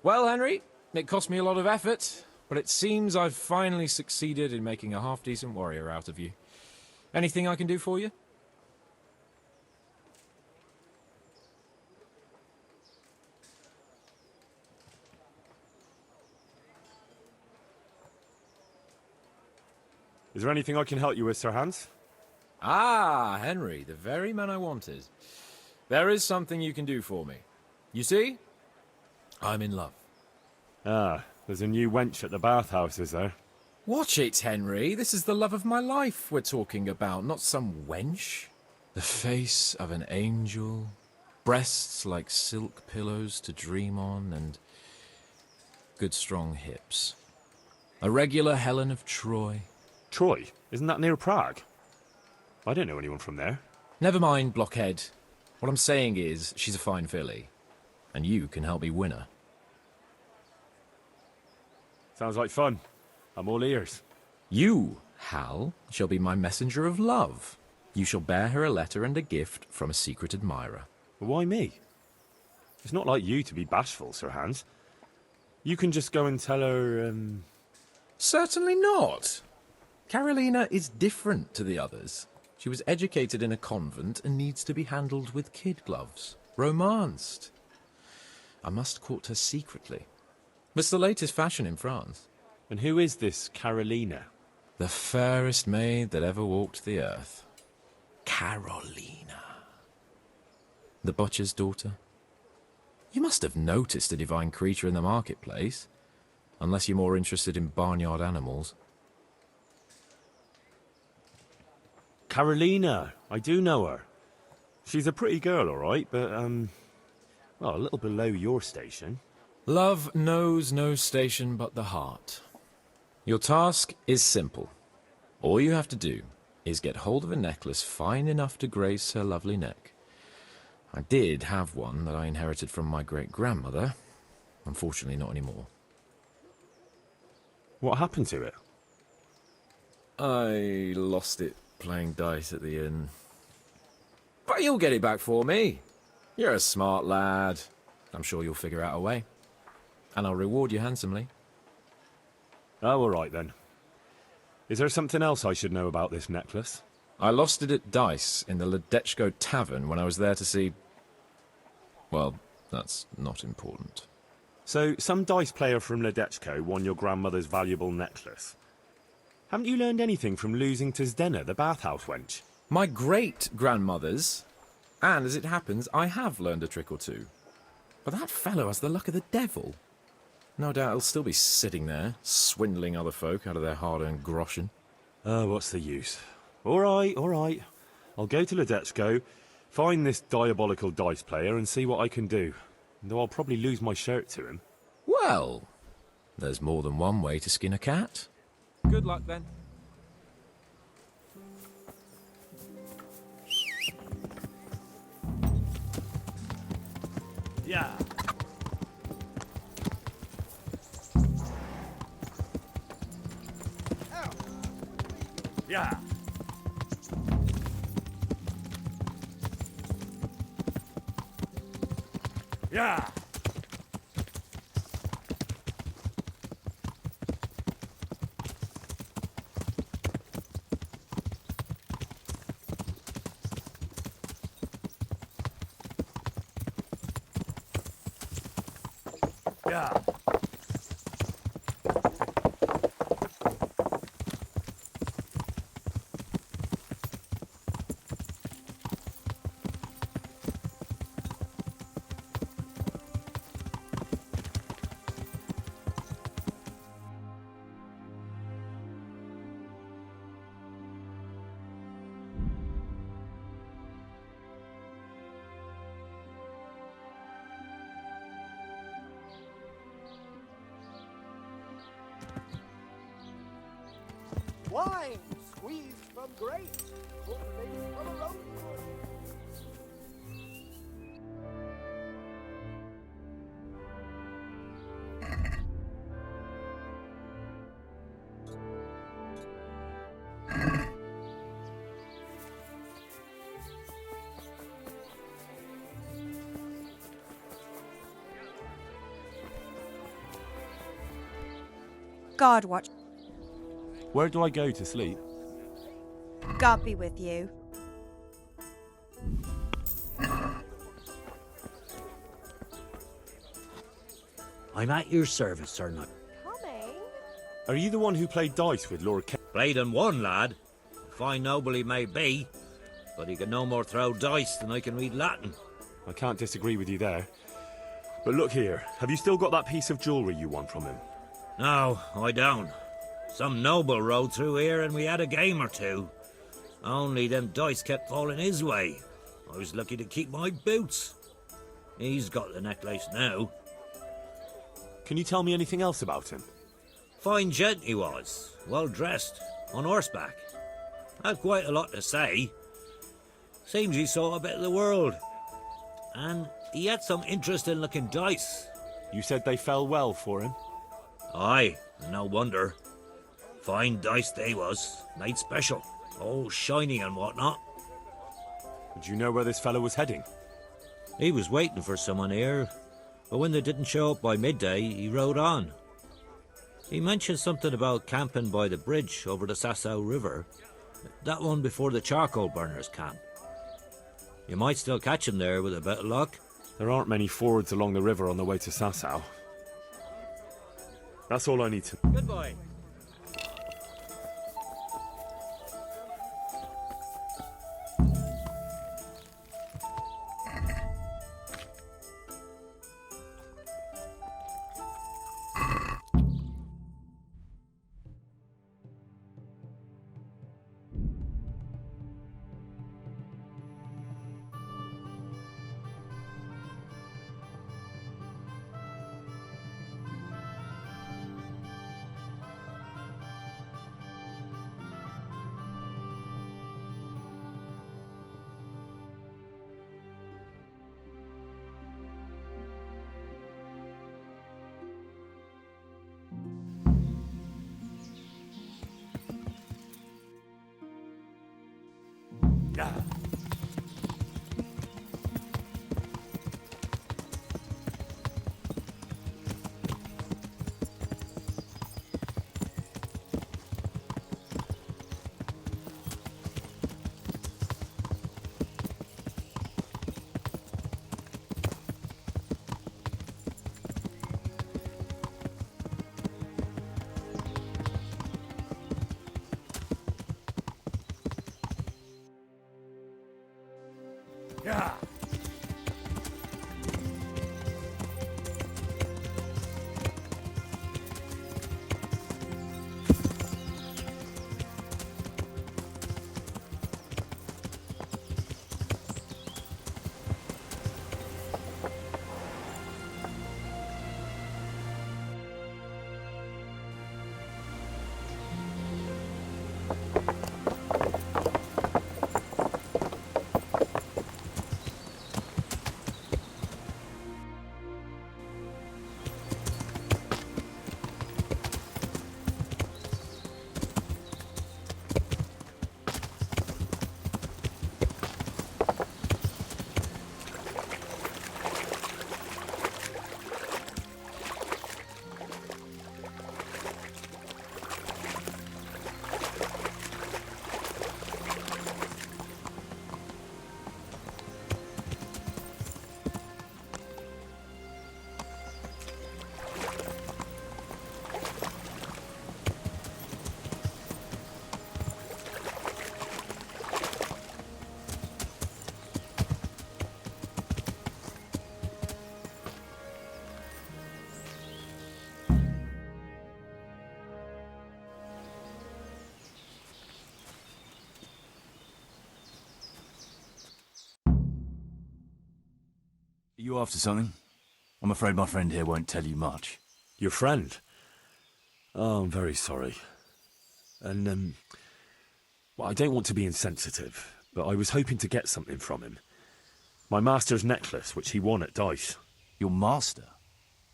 Well, Henry, it cost me a lot of effort, but it seems I've finally succeeded in making a half-decent warrior out of you. Anything I can do for you? Is there anything I can help you with, Sir Hans? Ah, Henry, the very man I wanted. There is something you can do for me. You see? I'm in love. Ah, there's a new wench at the bathhouse, is there? Watch it, Henry. This is the love of my life we're talking about, not some wench. The face of an angel, breasts like silk pillows to dream on, and good strong hips. A regular Helen of Troy. Troy? Isn't that near Prague? I don't know anyone from there. Never mind, blockhead. What I'm saying is, she's a fine filly, and you can help me win her. Sounds like fun. I'm all ears. You, Hal, shall be my messenger of love. You shall bear her a letter and a gift from a secret admirer. Why me? It's not like you to be bashful, Sir Hans. You can just go and tell her, Certainly not. Carolina is different to the others. She was educated in a convent and needs to be handled with kid gloves. Romanced. I must court her secretly. It's the latest fashion in France. And who is this Carolina? The fairest maid that ever walked the earth. Carolina. The butcher's daughter. You must have noticed a divine creature in the marketplace. Unless you're more interested in barnyard animals. Carolina, I do know her. She's a pretty girl, all right, but, well, a little below your station. Love knows no station but the heart. Your task is simple. All you have to do is get hold of a necklace fine enough to grace her lovely neck. I did have one that I inherited from my great-grandmother. Unfortunately, not anymore. What happened to it? I lost it playing dice at the inn. But you'll get it back for me. You're a smart lad. I'm sure you'll figure out a way. And I'll reward you handsomely. Oh, all right then. Is there something else I should know about this necklace? I lost it at dice in the Ledechko tavern when I was there to see... Well, that's not important. So, some dice player from Ledechko won your grandmother's valuable necklace. Haven't you learned anything from losing to Zdena, the bathhouse wench? My great-grandmother's. And as it happens, I have learned a trick or two. But that fellow has the luck of the devil. No doubt he'll still be sitting there, swindling other folk out of their hard-earned groschen. Oh, what's the use? All right, all right. I'll go to Ledechko, find this diabolical dice player and see what I can do. Though I'll probably lose my shirt to him. Well, there's more than one way to skin a cat. Good luck, then. Yeah. Yeah. Yeah. Yeah. Wine squeezed from grapes, full face from a rosewood. God watch. Where do I go to sleep? God be with you. I'm at your service, Sir Knight. Coming? Are you the one who played dice with Lord Ke... Played and won, lad. Fine noble he may be, but he can no more throw dice than I can read Latin. I can't disagree with you there. But look here, have you still got that piece of jewellery you won from him? No, I don't. Some noble rode through here and we had a game or two. Only them dice kept falling his way. I was lucky to keep my boots. He's got the necklace now. Can you tell me anything else about him? Fine gent he was, well dressed, on horseback. Had quite a lot to say. Seems he saw a bit of the world. And he had some interesting looking dice. You said they fell well for him? Aye, and no wonder. Fine dice they was, made special, all shiny and whatnot. Do you know where this fellow was heading? He was waiting for someone here, but when they didn't show up by midday, he rode on. He mentioned something about camping by the bridge over the Sasau River, that one before the charcoal burners camp. You might still catch him there with a bit of luck. There aren't many fords along the river on the way to Sasau. That's all I need to... Good boy. You after something? I'm afraid my friend here won't tell you much. Your friend? Oh, I'm very sorry. And, well, I don't want to be insensitive, but I was hoping to get something from him. My master's necklace, which he won at dice. Your master?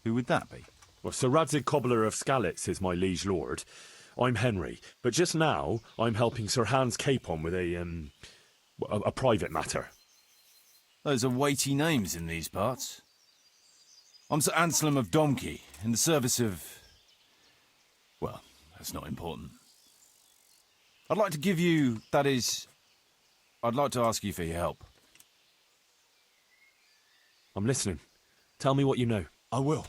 Who would that be? Well, Sir Radzig Cobbler of Skalitz is my liege lord. I'm Henry, but just now I'm helping Sir Hans Capon with a private matter. Those are weighty names in these parts. I'm Sir Anselm of Domkey, in the service of... well, That's not important. I'd like to give you, that is, I'd like to ask you for your help. I'm listening. Tell me what you know. I will.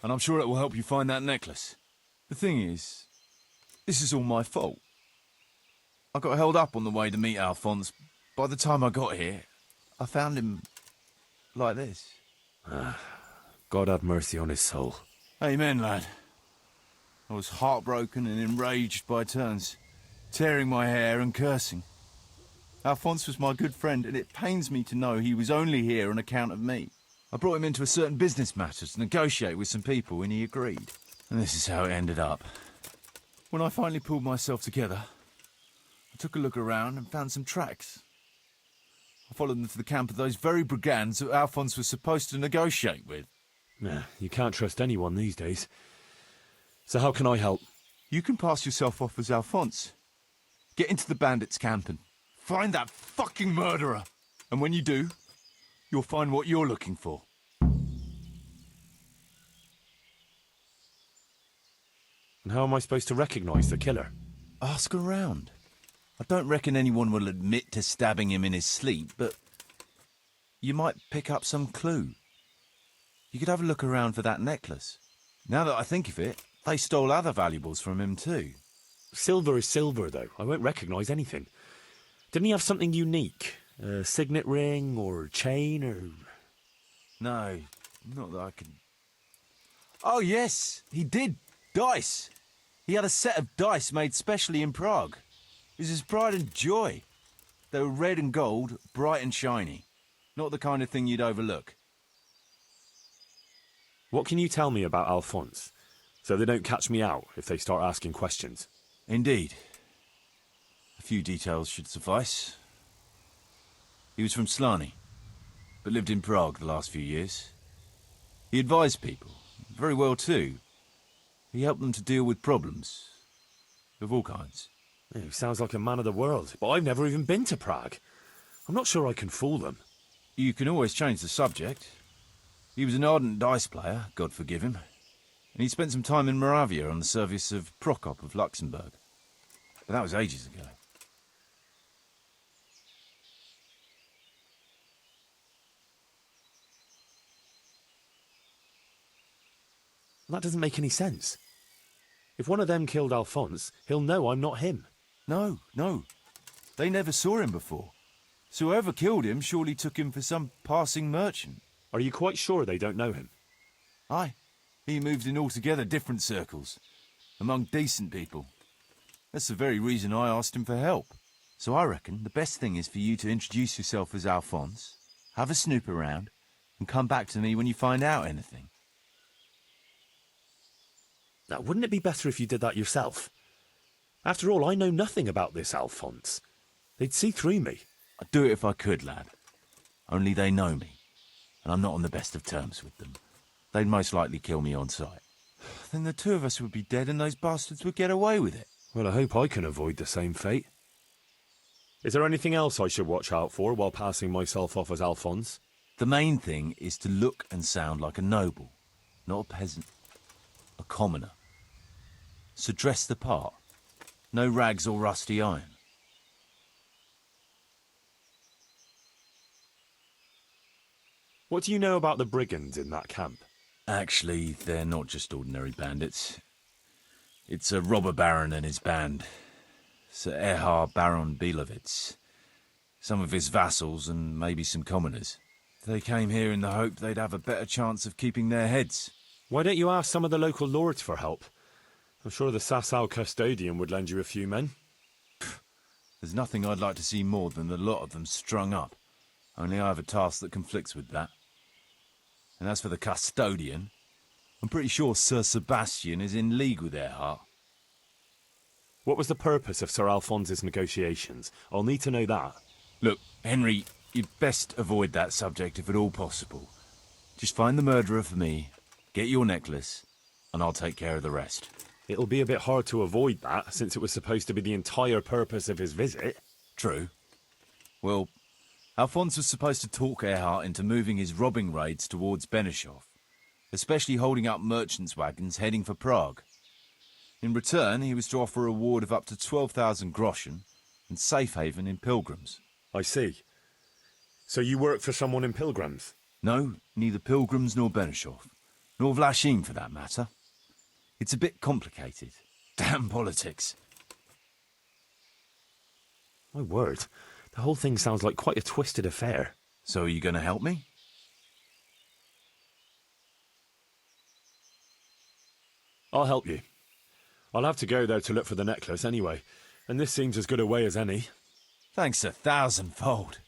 And I'm sure it will help you find that necklace. The thing is, this is all my fault. I got held up on the way to meet Alphonse. By the time I got here, I found him like this. God have mercy on his soul. Amen, lad. I was heartbroken and enraged by turns, tearing my hair and cursing. Alphonse was my good friend, and it pains me to know he was only here on account of me. I brought him into a certain business matter to negotiate with some people, and he agreed. And this is how it ended up. When I finally pulled myself together, I took a look around and found some tracks. I followed them to the camp of those very brigands that Alphonse was supposed to negotiate with. Nah, you can't trust anyone these days. So how can I help? You can pass yourself off as Alphonse. Get into the bandits' camp and find that fucking murderer. And when you do, you'll find what you're looking for. And how am I supposed to recognise the killer? Ask around. I don't reckon anyone will admit to stabbing him in his sleep, but you might pick up some clue. You could have a look around for that necklace. Now that I think of it, they stole other valuables from him too. Silver is silver, though. I won't recognise anything. Didn't he have something unique? A signet ring or chain or... No, not that I can... Oh yes, he did. Dice. He had a set of dice made specially in Prague. It was his pride and joy. They were red and gold, bright and shiny. Not the kind of thing you'd overlook. What can you tell me about Alphonse, so they don't catch me out if they start asking questions? Indeed. A few details should suffice. He was from Slani, but lived in Prague the last few years. He advised people, very well too. He helped them to deal with problems, of all kinds. He sounds like a man of the world, but I've never even been to Prague. I'm not sure I can fool them. You can always change the subject. He was an ardent dice player, God forgive him, and he spent some time in Moravia on the service of Prokop of Luxembourg. But that was ages ago. That doesn't make any sense. If one of them killed Alphonse, he'll know I'm not him. No, no. They never saw him before. So whoever killed him surely took him for some passing merchant. Are you quite sure they don't know him? Aye. He moved in altogether different circles, among decent people. That's the very reason I asked him for help. So I reckon the best thing is for you to introduce yourself as Alphonse, have a snoop around, and come back to me when you find out anything. Now, wouldn't it be better if you did that yourself? After all, I know nothing about this Alphonse. They'd see through me. I'd do it if I could, lad. Only they know me, and I'm not on the best of terms with them. They'd most likely kill me on sight. Then the two of us would be dead and those bastards would get away with it. Well, I hope I can avoid the same fate. Is there anything else I should watch out for while passing myself off as Alphonse? The main thing is to look and sound like a noble, not a peasant. A commoner. So dress the part. No rags or rusty iron. What do you know about the brigands in that camp? Actually, they're not just ordinary bandits. It's a robber baron and his band. Sir Erhard Baron Bielowitz. Some of his vassals and maybe some commoners. They came here in the hope they'd have a better chance of keeping their heads. Why don't you ask some of the local lords for help? I'm sure the Sasau custodian would lend you a few men. There's nothing I'd like to see more than the lot of them strung up. Only I have a task that conflicts with that. And as for the custodian, I'm pretty sure Sir Sebastian is in league with Erhard. What was the purpose of Sir Alphonse's negotiations? I'll need to know that. Look, Henry, you'd best avoid that subject if at all possible. Just find the murderer for me, get your necklace, and I'll take care of the rest. It'll be a bit hard to avoid that, since it was supposed to be the entire purpose of his visit. True. Well, Alphonse was supposed to talk Erhard into moving his robbing raids towards Benishov, especially holding up merchants' wagons heading for Prague. In return, he was to offer a reward of up to 12,000 groschen and safe haven in Pilgrims. I see. So you work for someone in Pilgrims? No, neither Pilgrims nor Benishov, nor Vlashim for that matter. It's a bit complicated. Damn politics. My word, the whole thing sounds like quite a twisted affair. So are you going to help me? I'll help you. I'll have to go there to look for the necklace anyway, and this seems as good a way as any. Thanks 1,000-fold.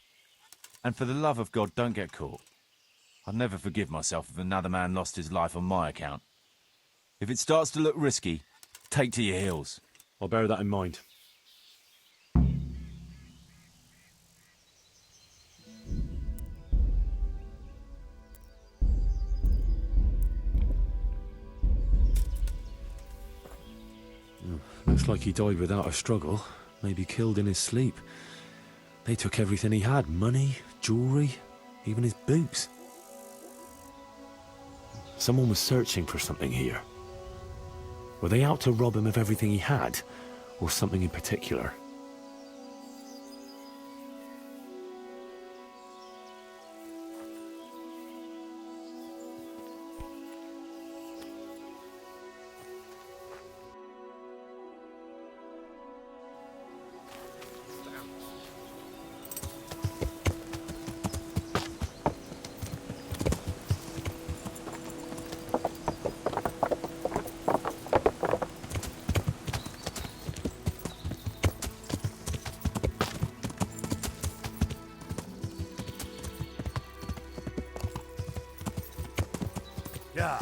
And for the love of God, don't get caught. I'd never forgive myself if another man lost his life on my account. If it starts to look risky, take to your heels. I'll bear that in mind. Looks like he died without a struggle, maybe killed in his sleep. They took everything he had, money, jewellery, even his boots. Someone was searching for something here. Were they out to rob him of everything he had, or something in particular? Yeah.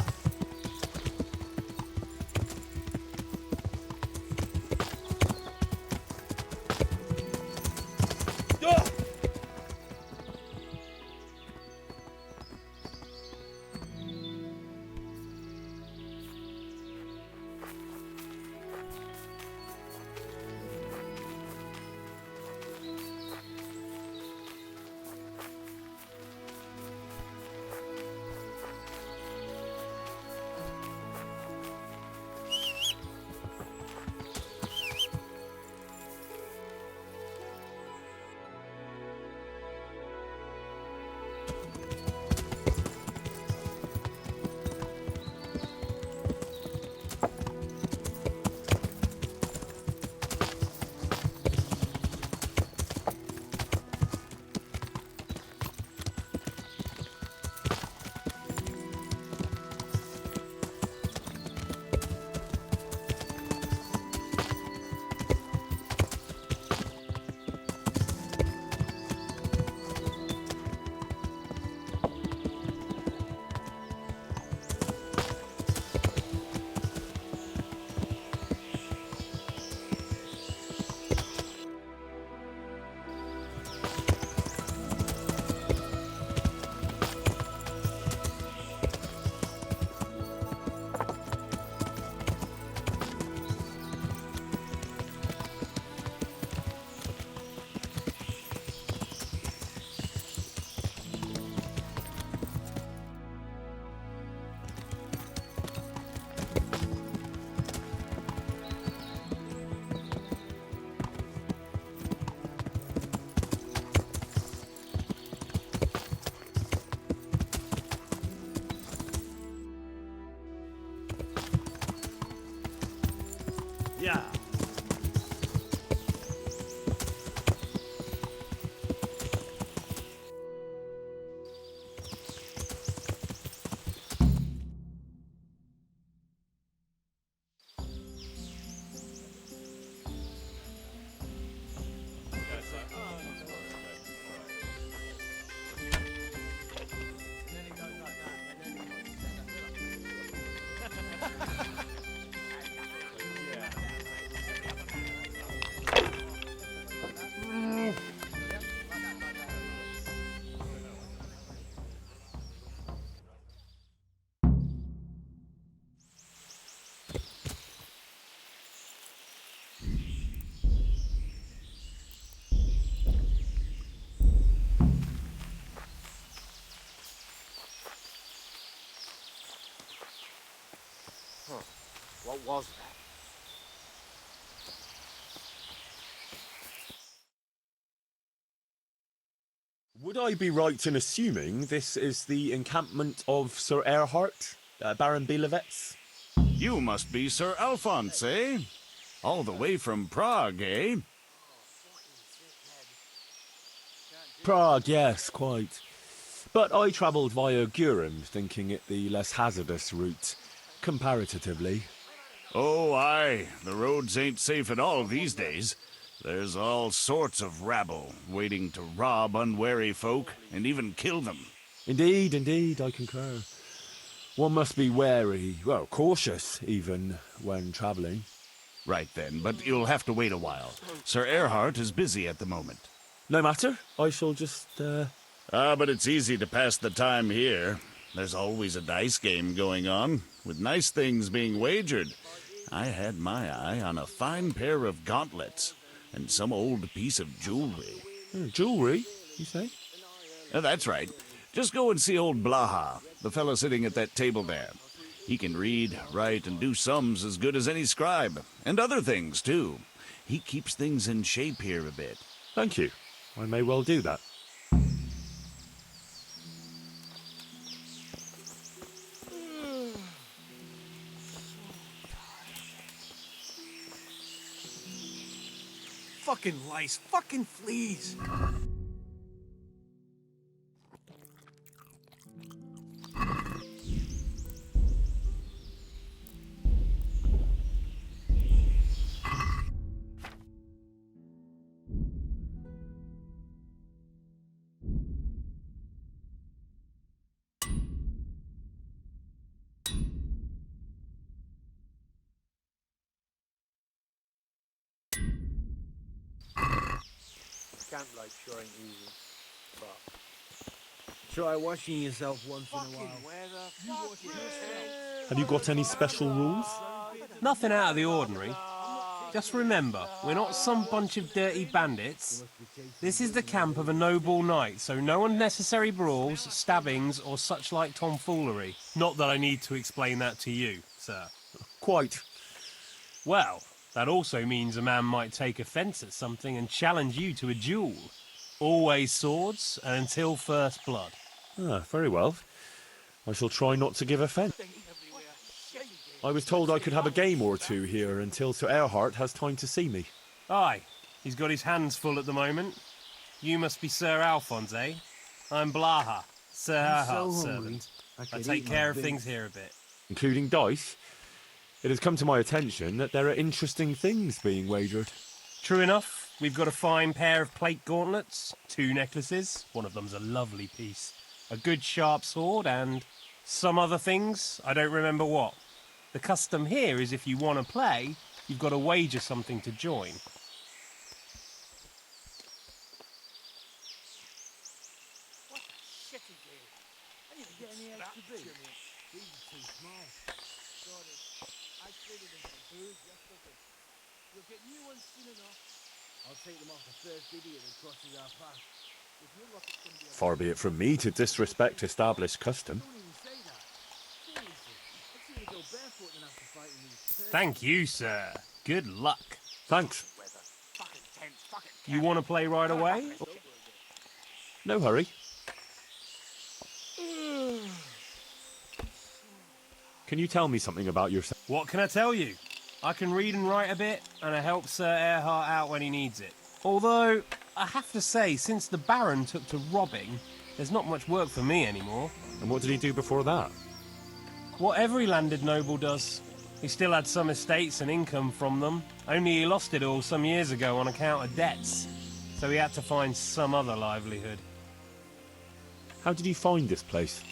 Yeah. What was that? Would I be right in assuming this is the encampment of Sir Erhard, Baron Bielewitz? You must be Sir Alphonse, eh? All the way from Prague, eh? Prague, yes, quite. But I travelled via Guren, thinking it the less hazardous route, comparatively. Oh, aye. The roads ain't safe at all these days. There's all sorts of rabble waiting to rob unwary folk and even kill them. Indeed, indeed, I concur. One must be wary, well, cautious even, when travelling. Right then, but you'll have to wait a while. Sir Erhard is busy at the moment. No matter, I shall just, But it's easy to pass the time here. There's always a dice game going on, with nice things being wagered. I had my eye on a fine pair of gauntlets, and some old piece of jewelry. Jewellery, you say? That's right. Just go and see old Blaha, the fellow sitting at that table there. He can read, write, and do sums as good as any scribe, and other things, too. He keeps things in shape here a bit. Thank you. I may well do that. Fucking lice, fucking fleas. Camp life sure ain't easy, but try washing yourself once in a while. Have you got any special rules? Nothing out of the ordinary. Just remember, we're not some bunch of dirty bandits. This is the camp of a noble knight, so no unnecessary brawls, stabbings, or such like tomfoolery. Not that I need to explain that to you, sir. Quite. Well, that also means a man might take offence at something and challenge you to a duel. Always swords, and until first blood. Ah, very well. I shall try not to give offence. I was told I could have a game or two here until Sir Erhard has time to see me. Aye, he's got his hands full at the moment. You must be Sir Alphonse, eh? I'm Blaha, Sir Erhard's servant. I take care of things here a bit. Including dice. It has come to my attention that there are interesting things being wagered. True enough, we've got a fine pair of plate gauntlets, 2 necklaces, one of them's a lovely piece, a good sharp sword, and some other things, I don't remember what. The custom here is if you want to play, you've got to wager something to join. What shit again? I need to get any extra big. These are too small. Sorry, I traded them for booze yesterday. You'll get new ones soon enough. I'll take them off the first idiot that crosses our path. If you're lucky, it's gonna be a... Far be it from me to disrespect established custom. Don't even say that. Seriously, I'd sooner go barefoot than have to fight in these turds. Thank you, sir. Good luck. Thanks. Weather. Fucking tense, fucking You want to play right away? No hurry. Can you tell me something about yourself? What can I tell you? I can read and write a bit, and I help Sir Erhard out when he needs it. Although, I have to say, since the Baron took to robbing, there's not much work for me anymore. And what did he do before that? What every landed noble does. He still had some estates and income from them, only he lost it all some years ago on account of debts. So he had to find some other livelihood. How did he find this place?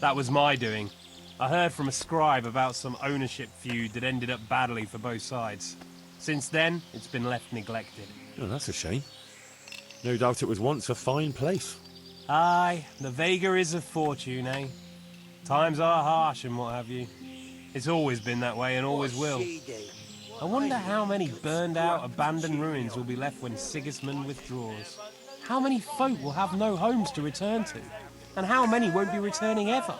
That was my doing. I heard from a scribe about some ownership feud that ended up badly for both sides. Since then, it's been left neglected. Oh, that's a shame. No doubt it was once a fine place. Aye, the vagaries of fortune, eh? Times are harsh and what have you. It's always been that way and always will. I wonder how many burned out, abandoned ruins will be left when Sigismund withdraws. How many folk will have no homes to return to? And how many won't be returning ever?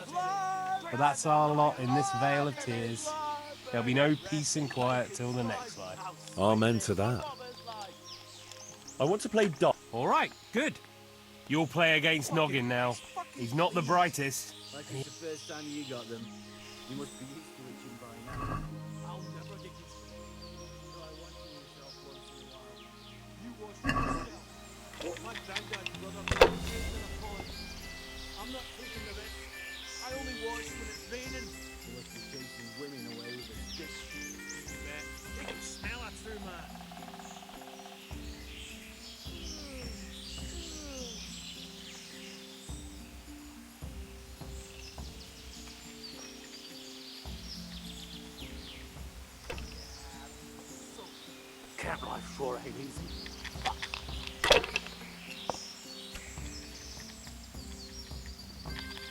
But that's our lot in this vale of tears. There'll be no peace and quiet till the next life. Amen to that. I want to play dot. All right, good. You'll play against Noggin now. He's not the brightest. Like it's the first time you got them. You must be used to itching by now. I'll never get you. So I want you yourself once in a while. You wash yourself. My granddad's brother was raised in a pond. I'm not taking the risk. I only wash when it's raining. You must be chasing women away with a stick. You bet. They can smell it through, man. Camp life sure ain't easy.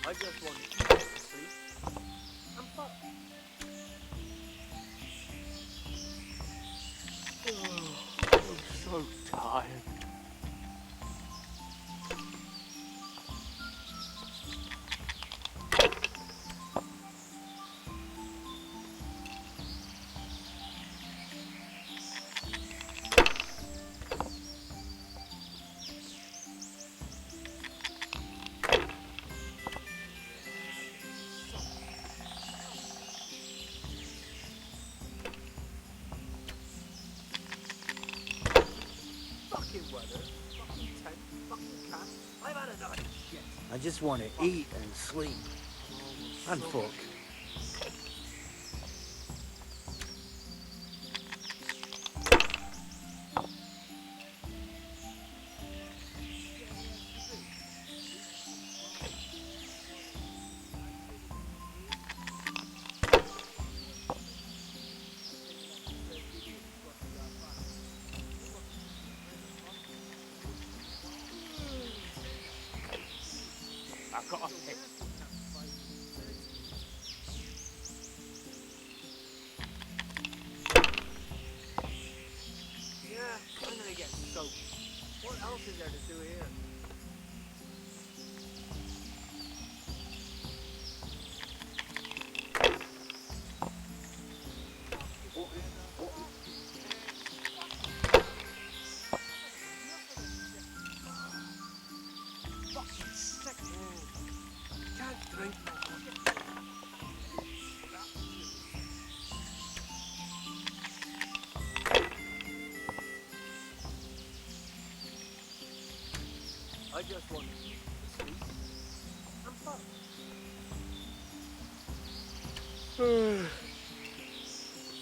I just want to get to sleep. I'm fucked. Oh, I'm so tired. I just want to eat and sleep. And fuck. I've got a hit. Yeah, I'm gonna get soaked. What else is there to do here? Fucking sick. Can't drink no more. I just want to eat and sleep. I'm fucked.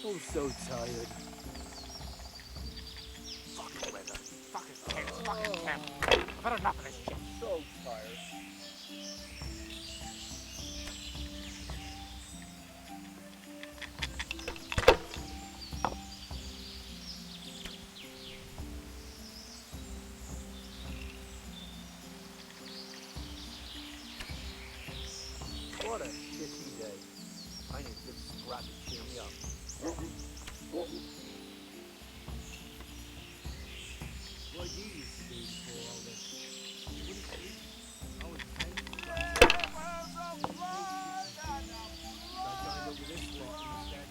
I'm so tired. Fucking weather. Fucking tents. Fucking camp. I've had enough of this shit. So tired. What a shitty day. I need a good scrap to cheer me up. What you used to do before all this? You wouldn't sleep. I was painful. So I joined up with this lot instead.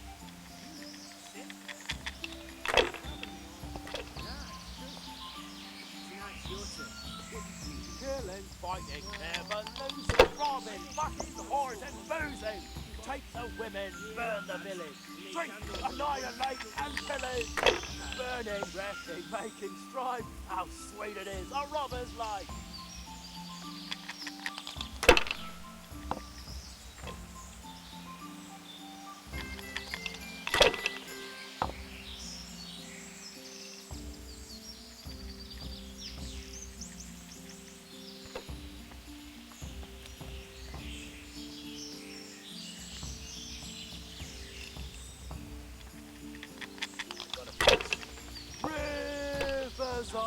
Tonight's your turn. Killing, fighting, never losing, robbing, fucking, whores and boozing. Take the women, burn the village. Drink, annihilate and pillage. Burning, wrecking, making strife. How sweet it is, a robber's life.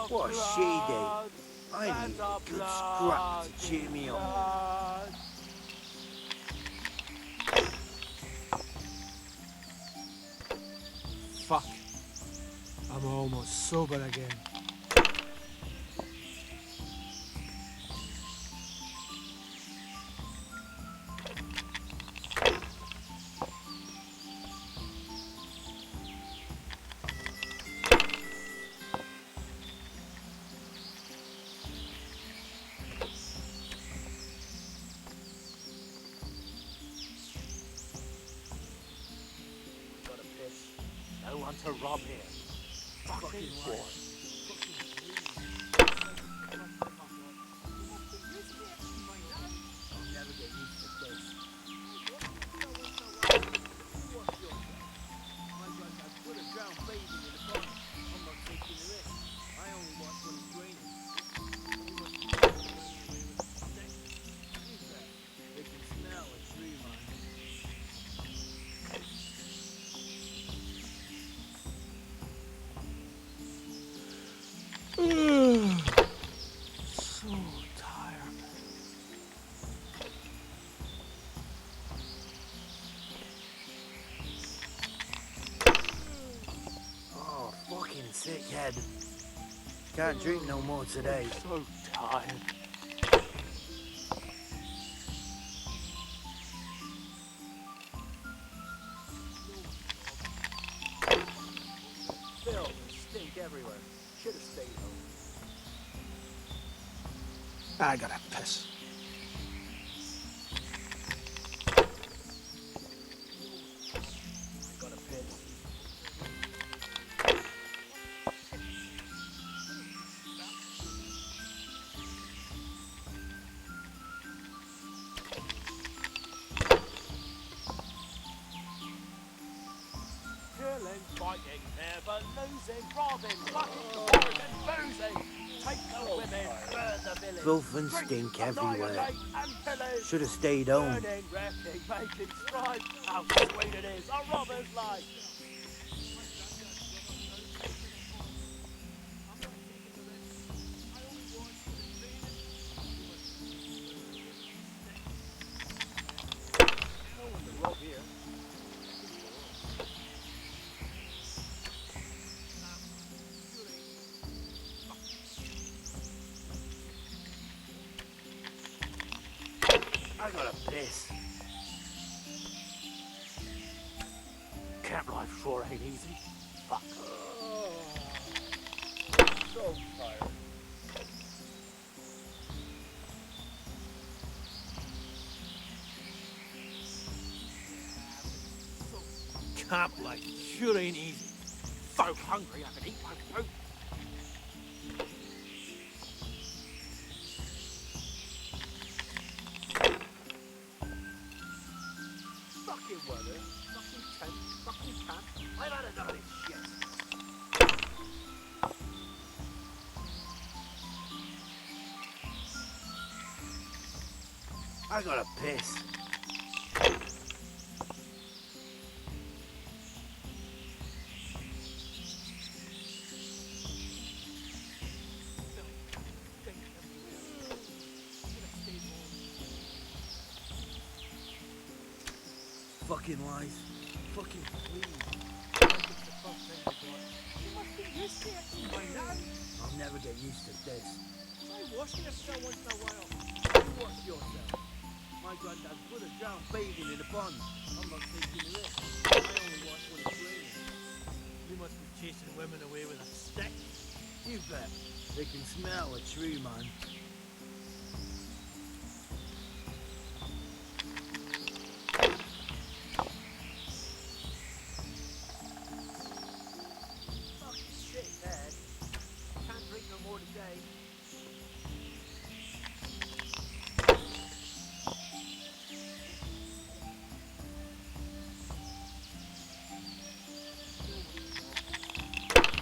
What a shitty day. I need a good scrap to cheer me up. Fuck. I'm almost sober again. no one to rob here. Fucking boy. I'll never get used to this. My granddad put a drowned baby in the pond. I'm not taking the risk. I only watch when it's raining. They can smell a tree, man. So tired. Oh, fucking sick head. Can't drink no more today. So tired. Filth and stink everywhere. Should have stayed home. I gotta piss. I gotta piss. Killing, fighting, never losing, robbing, fucking, boring and boozing. Take the women, burn the village. Filth and stink everywhere. Should have stayed home. Burning, wrecking, making strife. How sweet it is, a robber's life. No one to rob here. I gotta piss. Camp life sure ain't easy. Fuck. So tired. Camp life sure ain't easy. So hungry I can eat my food. Fucking weather, fucking tent, fucking camp. I've had enough of this shit. I gotta piss. Fucking lies. Fucking please. You must be used to it by now. I'll never get used to this. Try washing yourself once in a while. You wash yourself. My granddad put a drowned bathing in a pond. I'm not taking the risk. I only wash when it's raining. You must be chasing women away with a stick. You bet. They can smell a tree, man.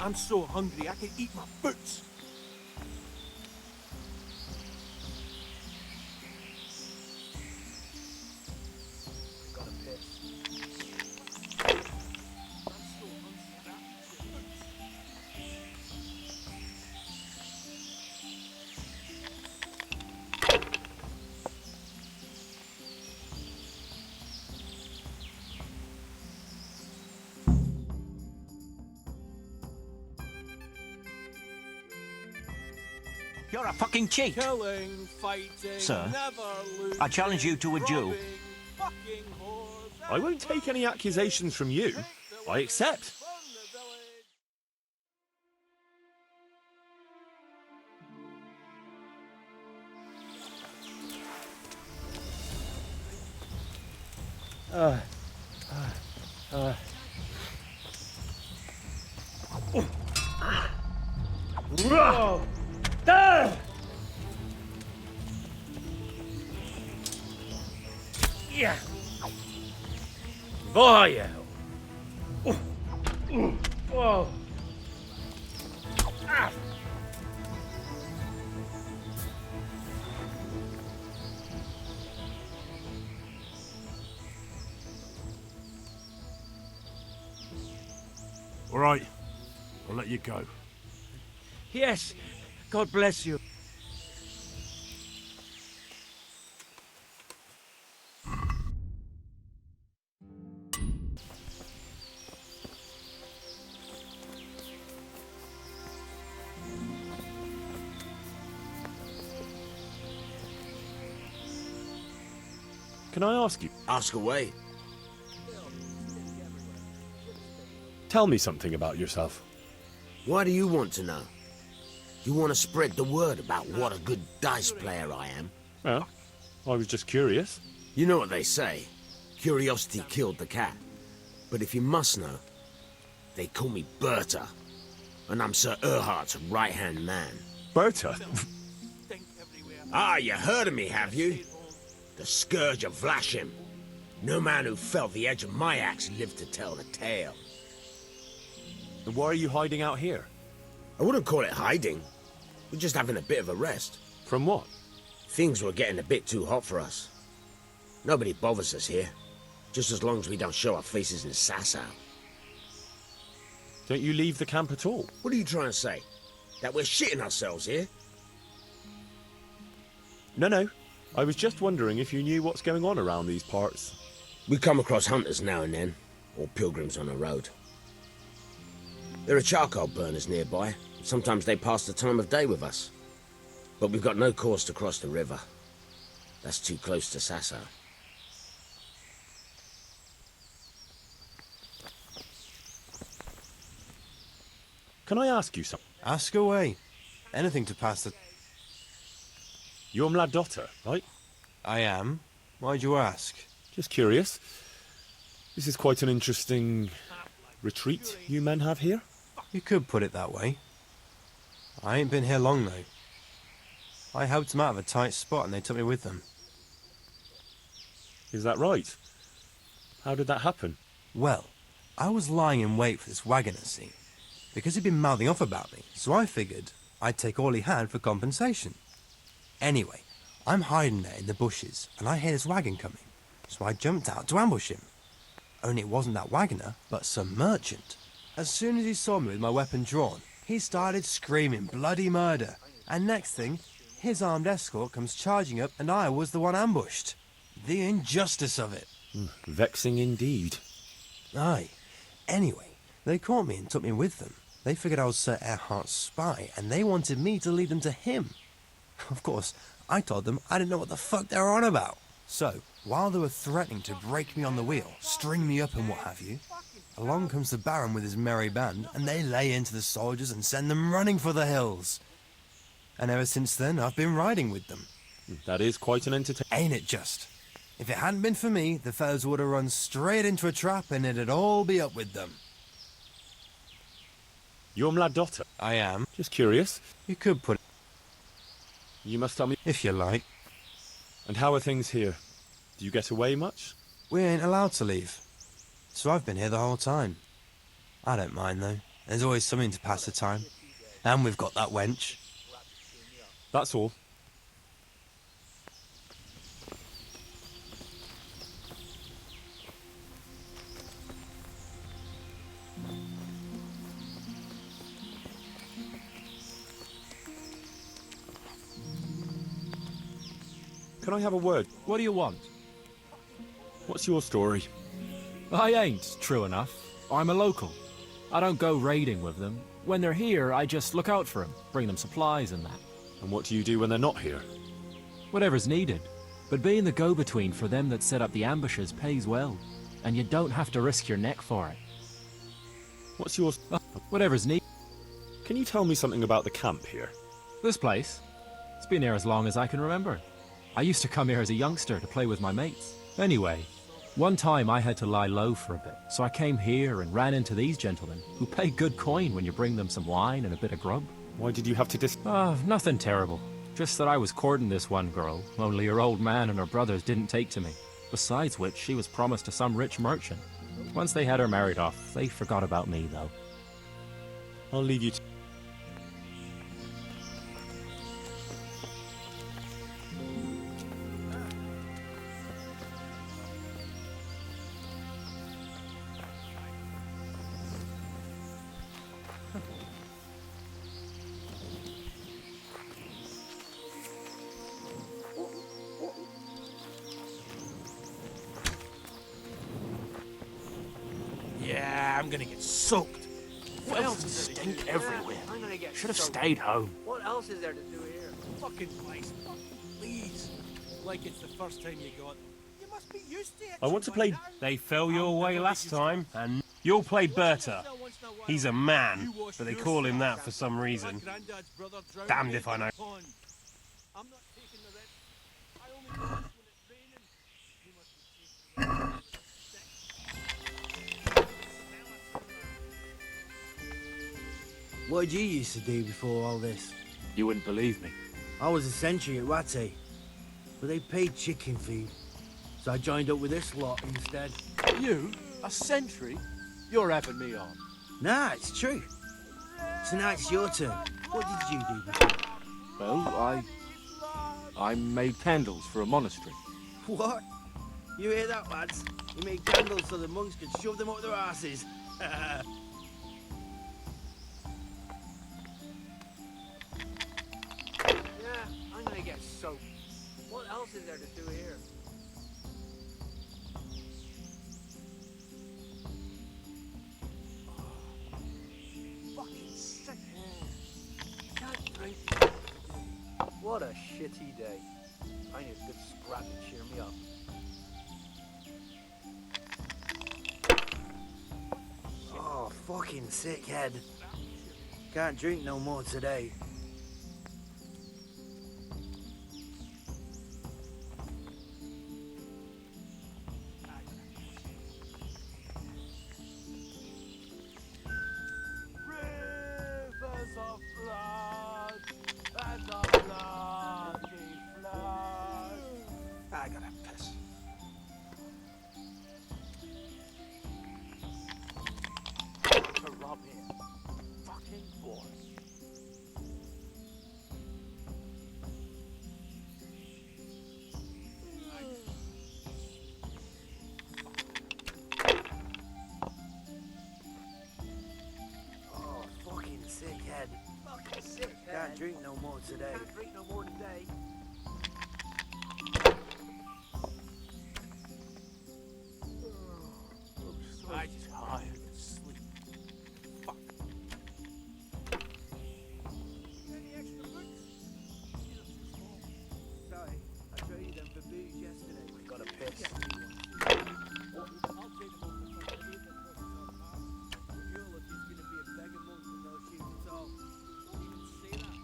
I'm so hungry I can eat my boots. Gotta piss. I'm so hungry I can eat my boots. You're a fucking cheat. Killing, fighting, Sir, never losing, I challenge you to a duel. robbing, fucking whores, I won't take any accusations from you. I accept. from the village. Vaya! Whoa! All right, I'll let you go. Yes, God bless you. Can I ask you? Ask away. Tell me something about yourself. Why do you want to know? You want to spread the word about what a good dice player I am? Well, I was just curious. You know what they say. Curiosity killed the cat. But if you must know, they call me Berta. And I'm Sir Erhardt's right-hand man. Berta? Ah, you heard of me, have you? The Scourge of Vlashim. No man who felt the edge of my axe lived to tell the tale. And why are you hiding out here? I wouldn't call it hiding. We're just having a bit of a rest. From what? Things were getting a bit too hot for us. Nobody bothers us here. Just as long as we don't show our faces in Sasau. Don't you leave the camp at all? What are you trying to say? That we're shitting ourselves here? No. I was just wondering if you knew what's going on around these parts. We come across hunters now and then, or pilgrims on the road. There are charcoal burners nearby. Sometimes they pass the time of day with us. But we've got no cause to cross the river. That's too close to Sasau. Can I ask you something? Ask away. Anything to pass the... You're Mladotter, right? I am. Why'd you ask? Just curious. This is quite an interesting retreat you men have here. You could put it that way. I ain't been here long, though. I helped them out of a tight spot and they took me with them. Is that right? How did that happen? Well, I was lying in wait for this wagoner, see? Because he'd been mouthing off about me, so I figured I'd take all he had for compensation. Anyway, I'm hiding there in the bushes, and I hear this wagon coming, so I jumped out to ambush him. Only it wasn't that wagoner, but some merchant. As soon as he saw me with my weapon drawn, he started screaming bloody murder, and next thing, his armed escort comes charging up, and I was the one ambushed. The injustice of it. Vexing indeed. Aye. Anyway, they caught me and took me with them. They figured I was Sir Erhardt's spy, and they wanted me to lead them to him. Of course, I told them I didn't know what the fuck they were on about. So, while they were threatening to break me on the wheel, string me up and what have you, along comes the Baron with his merry band, and they lay into the soldiers and send them running for the hills. And ever since then, I've been riding with them. That is quite an entertainment. Ain't it just? If it hadn't been for me, the fellows would have run straight into a trap and it'd all be up with them. You're Mladotter? I am. Just curious. You could put it... You must tell me... if you like. And how are things here? Do you get away much? We ain't allowed to leave. So I've been here the whole time. I don't mind, though. There's always something to pass the time. And we've got that wench. That's all. Can I have a word? What do you want? What's your story? I ain't, true enough. I'm a local. I don't go raiding with them. When they're here, I just look out for them, bring them supplies and that. And what do you do when they're not here? Whatever's needed. But being the go-between for them that set up the ambushes pays well. And you don't have to risk your neck for it. What's yours? Whatever's needed. Can you tell me something about the camp here? This place? It's been here as long as I can remember. I used to come here as a youngster to play with my mates. Anyway, one time I had to lie low for a bit, so I came here and ran into these gentlemen, who pay good coin when you bring them some wine and a bit of grub. Why did you have to Nothing terrible. Just that I was courting this one girl, only her old man and her brothers didn't take to me. Besides which, she was promised to some rich merchant. Once they had her married off, they forgot about me, though. I'll leave you to... Yeah, I'm gonna get soaked. Wells stink everywhere. Should have stayed home. What else is there to do here? Fucking place. Please. Like it's the first time you got them. You must be used to it. I want to play... They fell your way last time, and you'll play Berta. He's a man, but they call him that for some reason. Damned if I know. I'm not taking the rest. I only do this when it's raining. You must be taking the What did you used to do before all this? You wouldn't believe me. I was a sentry at Wate, but they paid chicken feed, so I joined up with this lot instead. You? A sentry? You're having me on. Nah, it's true. Tonight's your turn. What did you do before? Well, I made candles for a monastery. What? You hear that, lads? We made candles so the monks could shove them up their asses. Yeah, I'm gonna get soaked. What else is there to do here? Fucking sick. Can't drink. What a shitty day. I need a good scrap to cheer me up. Oh, fucking sick head. Can't drink no more today. Rivers of blood and of bloody flood. I gotta piss. To rob here. Fucking boy. Oh, fucking sick head. Fucking sick. Can't drink no more today. Can't drink no more today. I just tired of sleep. Fuck. Any extra boots? Sorry, I traded them for booze yesterday. We got a piss. I'll take them over for the day that crosses our paths. But you're lucky it's gonna be a beggar monk with no shoes at all. Don't even say that.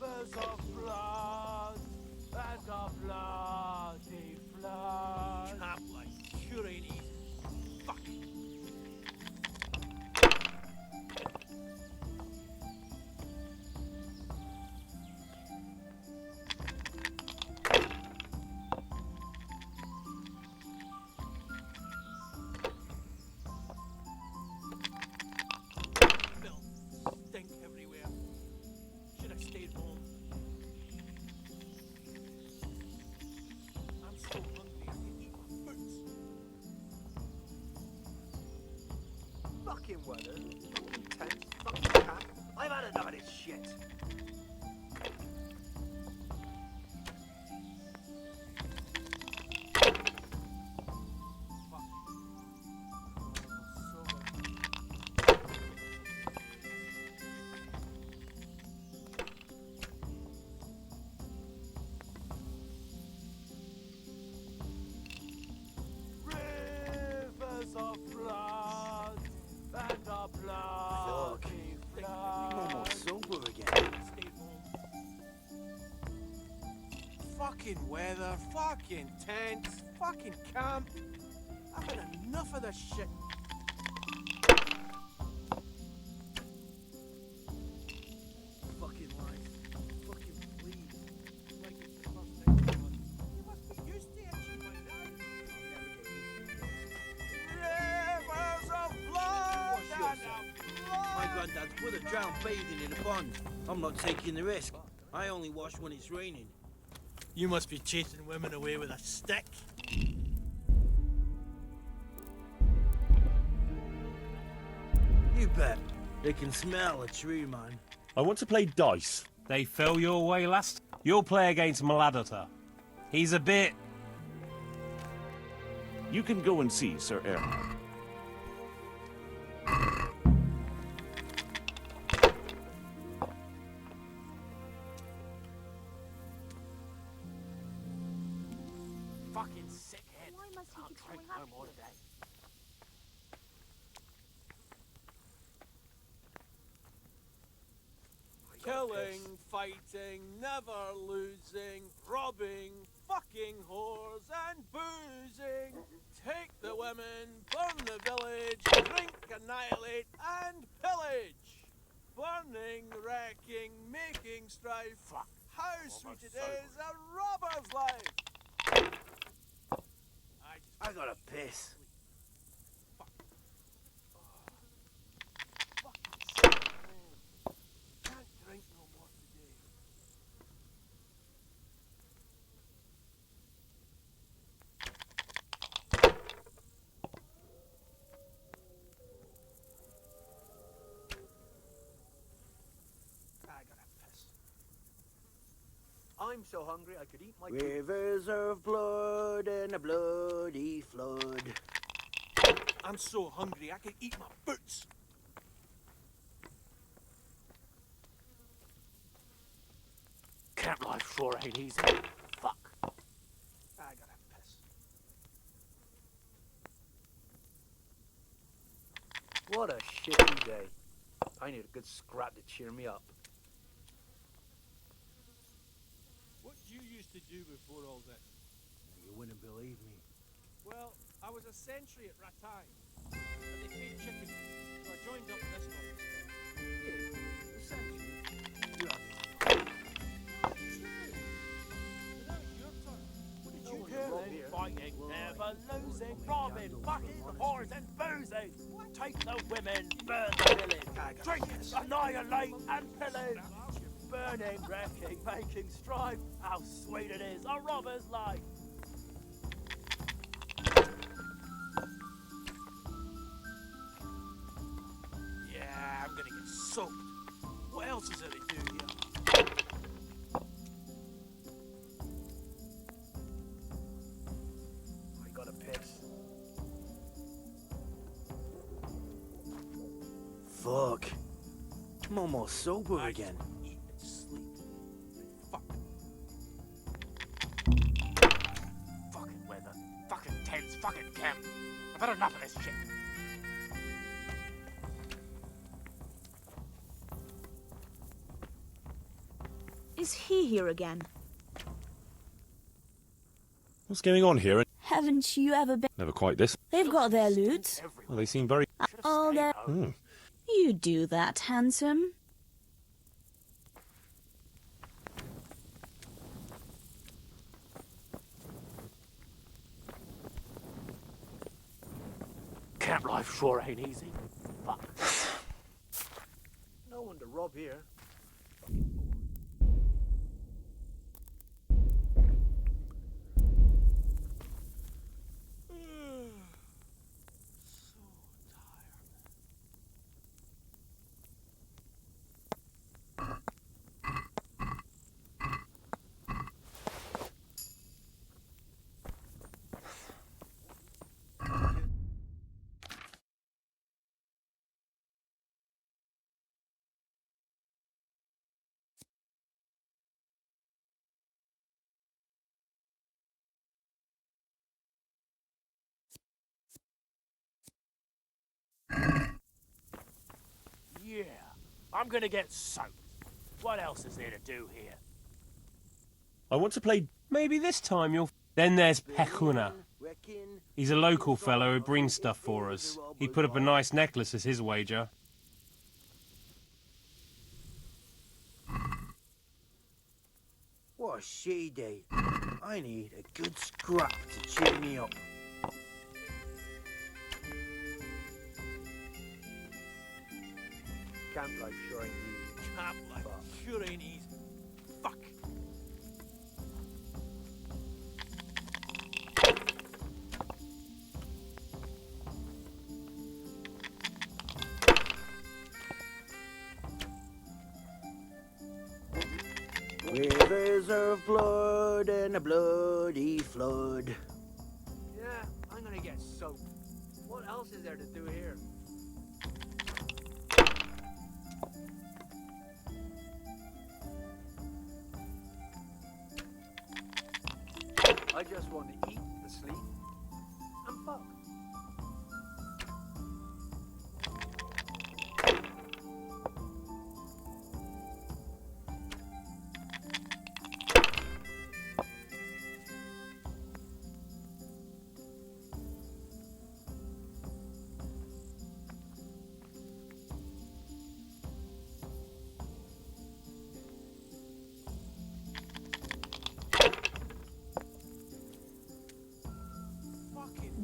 Rivers of blood and of bloody flood. Can't like sure ain't easy. Fuck. Filth, stink everywhere. Should have stayed home. I'm so hungry I can eat my boots. Fucking weather. Fucking tent. Fucking cat. I've had enough of this shit. Rivers of blood and of bloody I'm flood. almost sober again. Stayed home. Fucking weather, fucking tents, fucking camp. I've had enough of this shit. drown bathing in a pond. I'm not taking the risk. I only wash when it's raining. You must be chasing women away with a stick. You bet. They can smell a tree, man. I want to play dice. They fell your way last. You'll play against Maladota. He's a bit. You can go and see Sir Erhard. Fucking sickhead. Can't drink no more today. Killing, fighting, never losing, robbing, fucking whores and boozing. Take the women, burn the village, drink, annihilate and pillage. Burning, wrecking, making strife. Fuck. How sweet it is a robber's life. I gotta piss. Can't drink no more today. I gotta piss. I'm so hungry I could eat my Rivers of blood and a bloody flood. I'm so hungry I could eat my boots. Camp life sure ain't easy. Fuck. I gotta piss. What a shitty day. I need a good scrap to cheer me up. What you used to do before all this? You wouldn't believe me. Well, I was a sentry at Ratay, but they paid chicken, so I joined up this one instead. Yeah, a century. You're Without your turn, what did you rob do? here. Fighting, never losing, robbing, fucking whores and boozing. Take the women, burn the village, drink, annihilate and pillage. Burning, wrecking, making strife. How sweet it is, a robber's life. Yeah, I'm gonna get soaked. What else is there to do here? I gotta piss. Fuck. I'm almost sober again. Eat and sleep. Fuck. Fucking weather. Fucking tents. Fucking camp. I've had enough of this shit. Is he here again? What's going on here? Haven't you ever been? Never quite this. They've got their loot. Well, they seem very... All their... Hmm. You do that, handsome. Camp life sure ain't easy. Fuck. No one to rob here. Yeah, I'm gonna get soaked. What else is there to do here? I want to play... Maybe this time you'll... Then there's Pekuna. He's a local fellow who brings stuff for us. He put up a nice necklace as his wager. What a shitty day. I need a good scrap to cheer me up. Camp life sure ain't easy. Camp life sure ain't easy. Fuck. Rivers of blood and a bloody flood. Yeah, I'm gonna get soaked. What else is there to do here? I just want to eat, sleep, and fuck.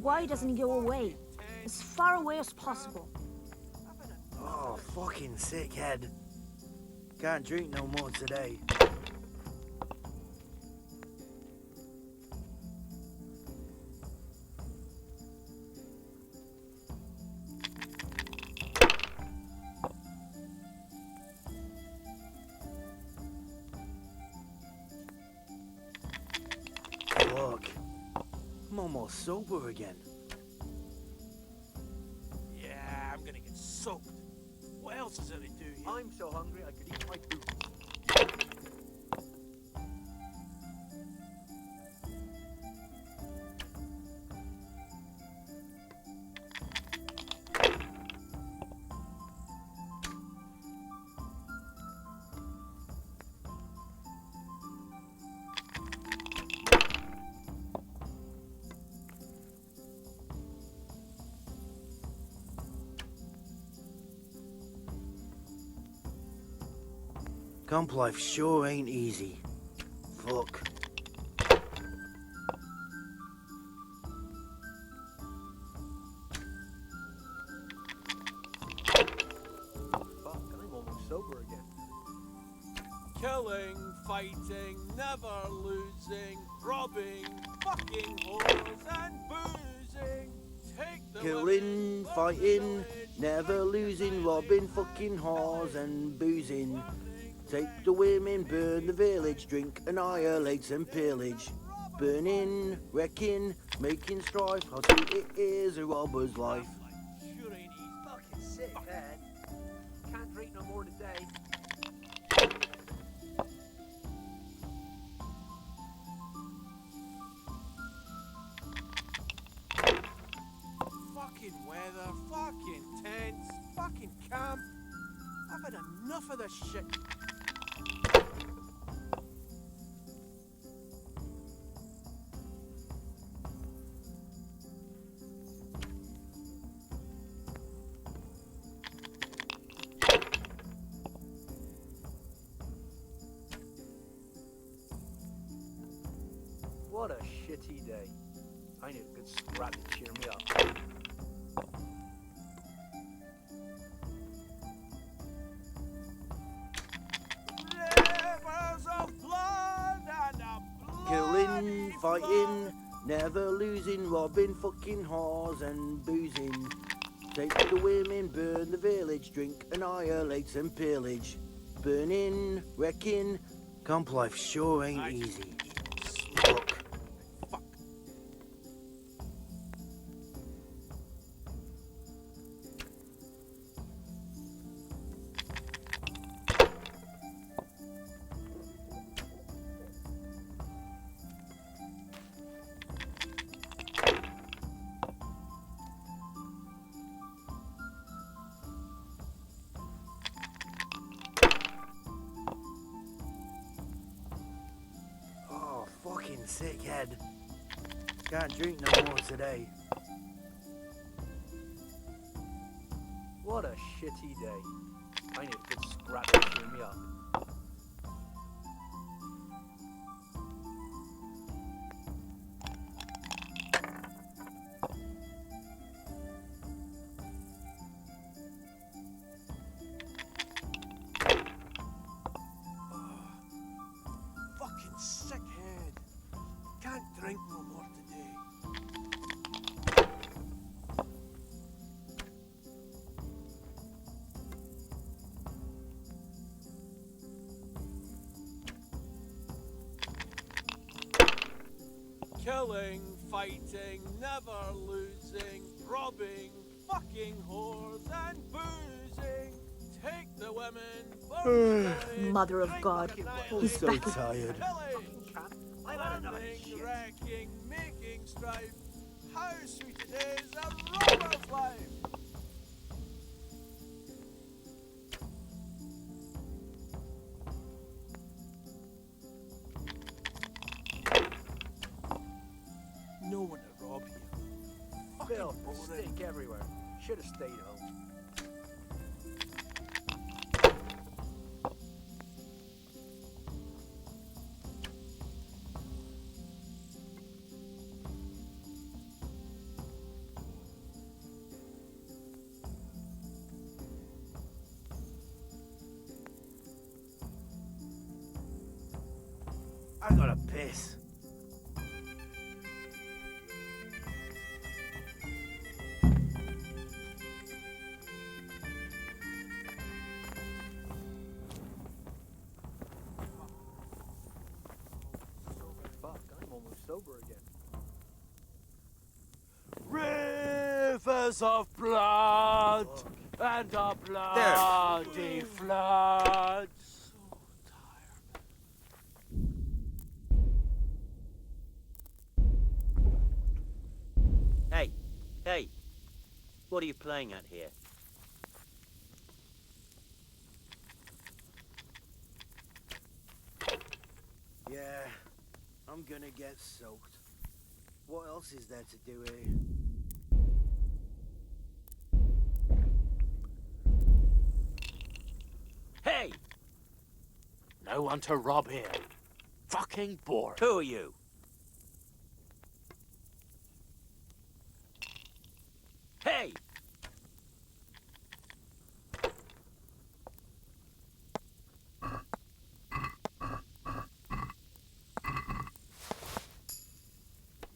Why doesn't he go away? As far away as possible. Oh, fucking sick head. Can't drink no more today. Fuck. I'm almost sober again. Yeah, I'm gonna get soaked. What else is there to do here? I'm so hungry I could eat my food. Camp life sure ain't easy. Fuck. Fuck, I'm almost sober again. Killing, fighting, never losing, robbing, fucking whores and boozing. Take the Killing, fighting, never losing, robbing, fucking whores and boozing. Take the women, burn the village, drink, annihilate and pillage. Burning, wrecking, making strife, how sweet it is a robber's life. Sure ain't easy. Fucking sick head. Can't drink no more today. Fucking weather, fucking tents, fucking camp. I've had enough of this shit. What a shitty day. I need a good scrap to cheer me up. Rivers of blood and a Killing, fighting, never losing, robbing, fucking whores and boozing. Take the women, burn the village, drink, annihilate and pillage. Burning, wrecking, camp life sure ain't easy. Fuck. Oh, fucking sick head. Can't drink no more today. What a shitty day. I need a good scrap to cheer me up. killing, fighting, never losing, robbing, fucking whores and boozing. Take the women, Mother of God. He's so back. tired. I've had enough wrecking, making strife. How sweet it is a robber's life. No one to rob you. Bill, stink everywhere. Should have stayed home. I gotta piss. Fuck, I'm almost sober again. Rivers of blood and a bloody flood. Hey, what are you playing at here? Yeah, I'm gonna get soaked. What else is there to do here? Hey! No one to rob here. Fucking bored. Who are you? Hey!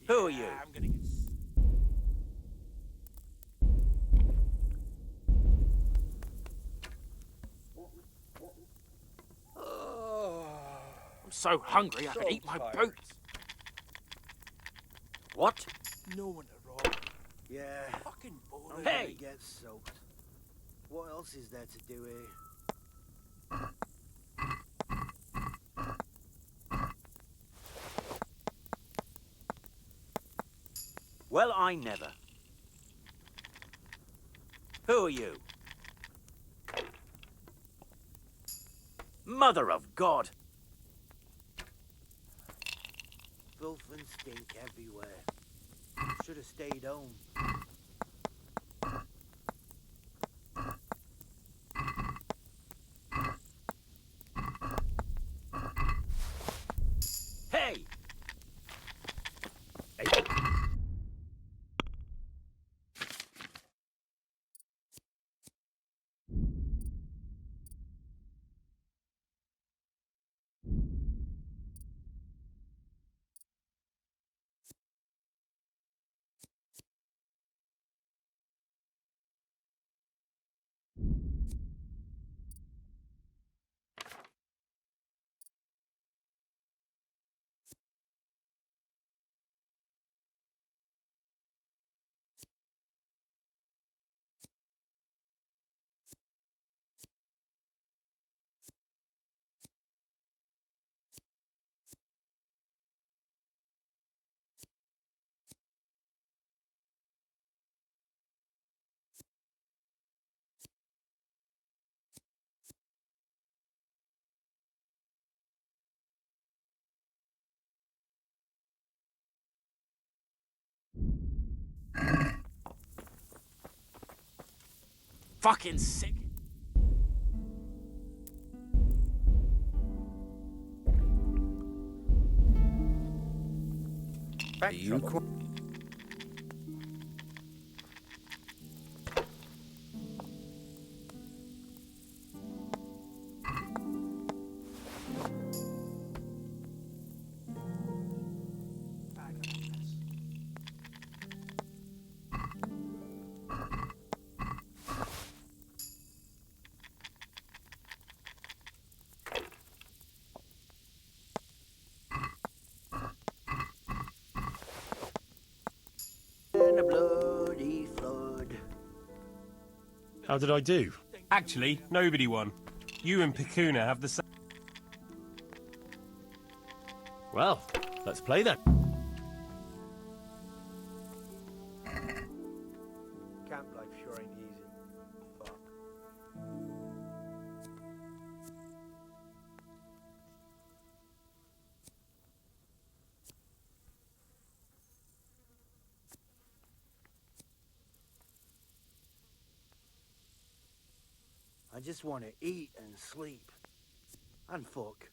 Who are you? I'm gonna get... I'm so hungry I could eat my boots. What? No one to rob. Yeah, Fucking bored. I'm Hey! gonna get soaked. What else is there to do here? Well, I never. Who are you? Mother of God! Filth and stink everywhere. Should have stayed home. Hey! Fucking sick. Back trouble. bloody flood. How did I do? Actually, nobody won. You and Picuna have the same. Well, let's play then. Camp life sure ain't easy. Fuck. I just want to eat and sleep. And fuck.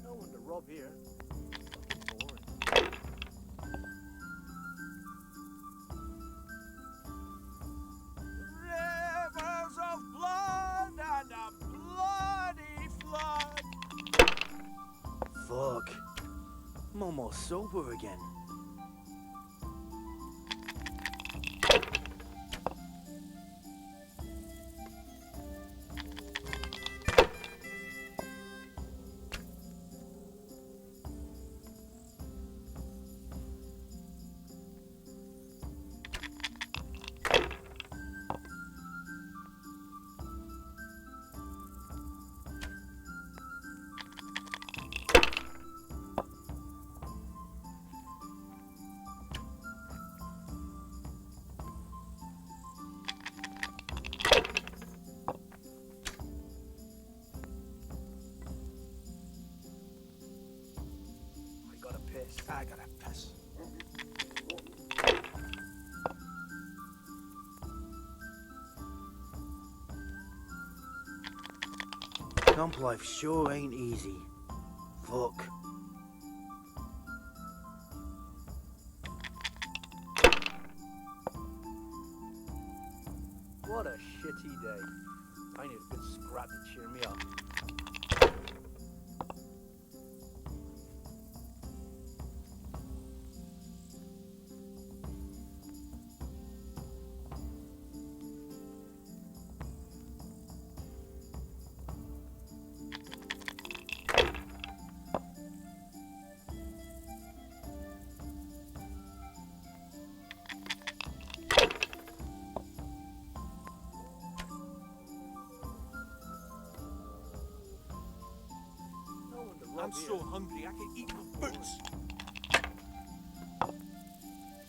No one to rob here. Fucking boring. Rivers of blood and a bloody flood. Fuck. I'm almost sober again. I gotta piss. Camp life sure ain't easy. Fuck. What a shitty day. I need a good scrap to cheer me up. I'm so hungry I can eat my boots.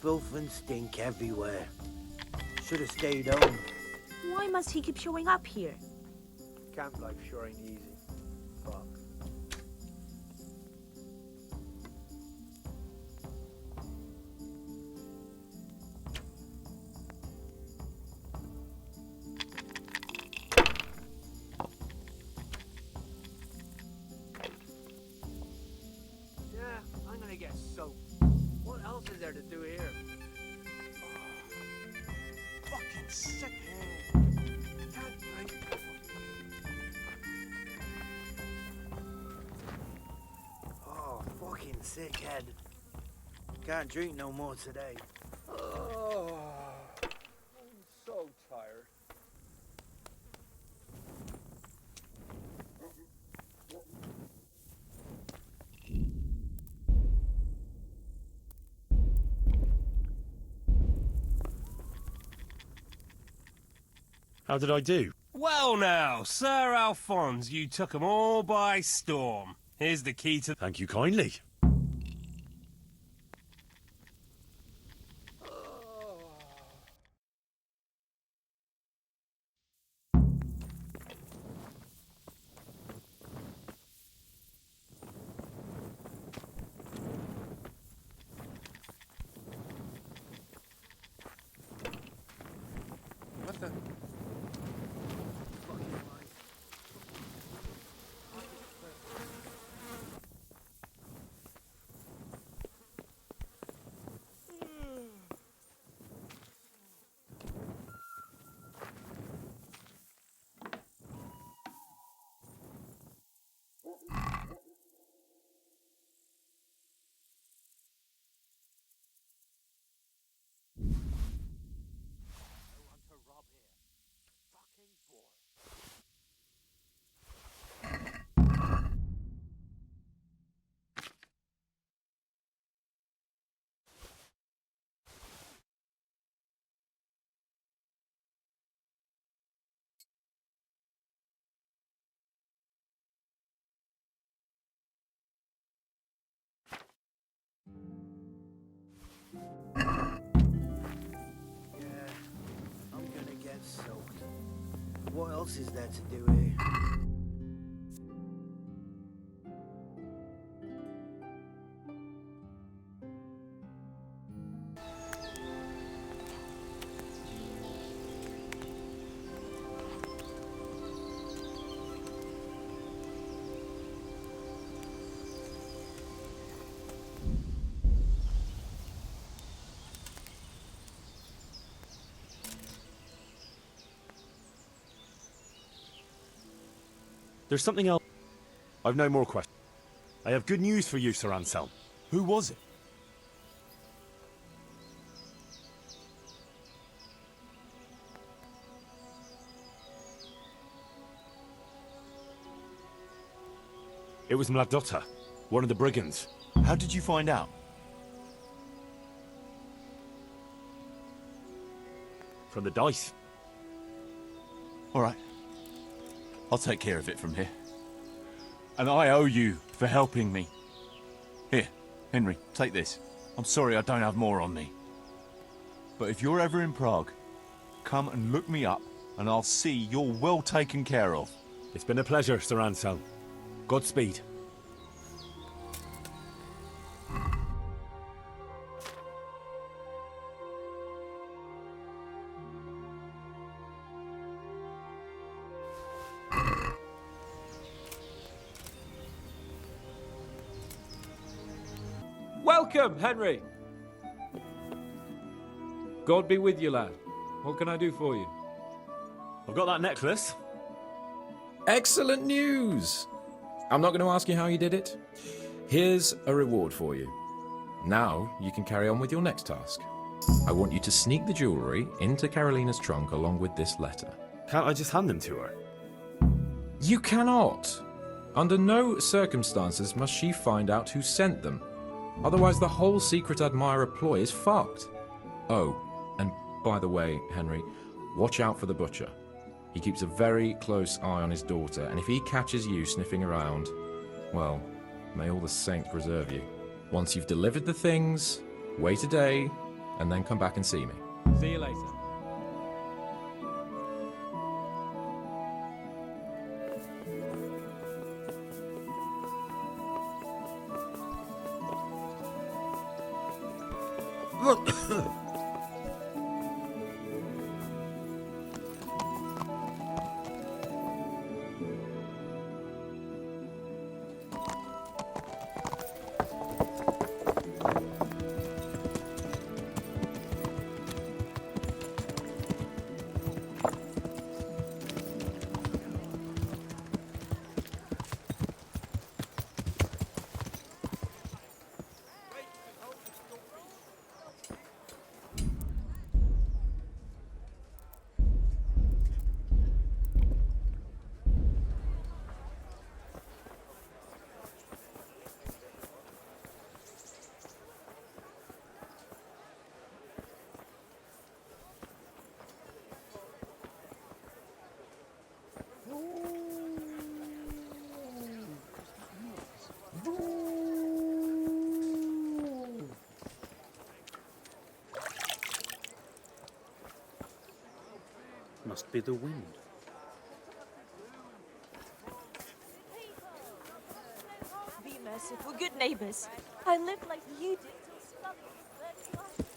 Filth and stink everywhere. Should have stayed home. Why must he keep showing up here? Camp life sure ain't easy. Fuck. Yeah, I'm gonna get soaked. What else is there to do here? Oh, fucking sick. Can't drink. Oh, fucking sick head. Can't drink no more today. Oh, I'm so tired. How did I do? Well now, Sir Alphonse, you took 'em all by storm. Here's the key to... Thank you kindly. What the? soaked. What else is there to do here? There's something else. I've no more questions. I have good news for you, Sir Anselm. Who was it? It was Mladotta, one of the brigands. How did you find out? From the dice. All right. I'll take care of it from here. And I owe you for helping me. Here, Henry, take this. I'm sorry I don't have more on me. But if you're ever in Prague, come and look me up, and I'll see you're well taken care of. It's been a pleasure, Sir Anselm. Godspeed. Welcome, Henry. God be with you, lad. What can I do for you? I've got that necklace. Excellent news! I'm not going to ask you how you did it. Here's a reward for you. Now you can carry on with your next task. I want you to sneak the jewellery into Carolina's trunk along with this letter. Can't I just hand them to her? You cannot! Under no circumstances must she find out who sent them. Otherwise the whole secret admirer ploy is fucked. Oh, and by the way, Henry, watch out for the butcher. He keeps a very close eye on his daughter, and if he catches you sniffing around, well, may all the saints preserve you. Once you've delivered the things, wait a day, and then come back and see me. See you later. Must be the wind. Be merciful, good neighbors. I lived like you did till Scully was 35.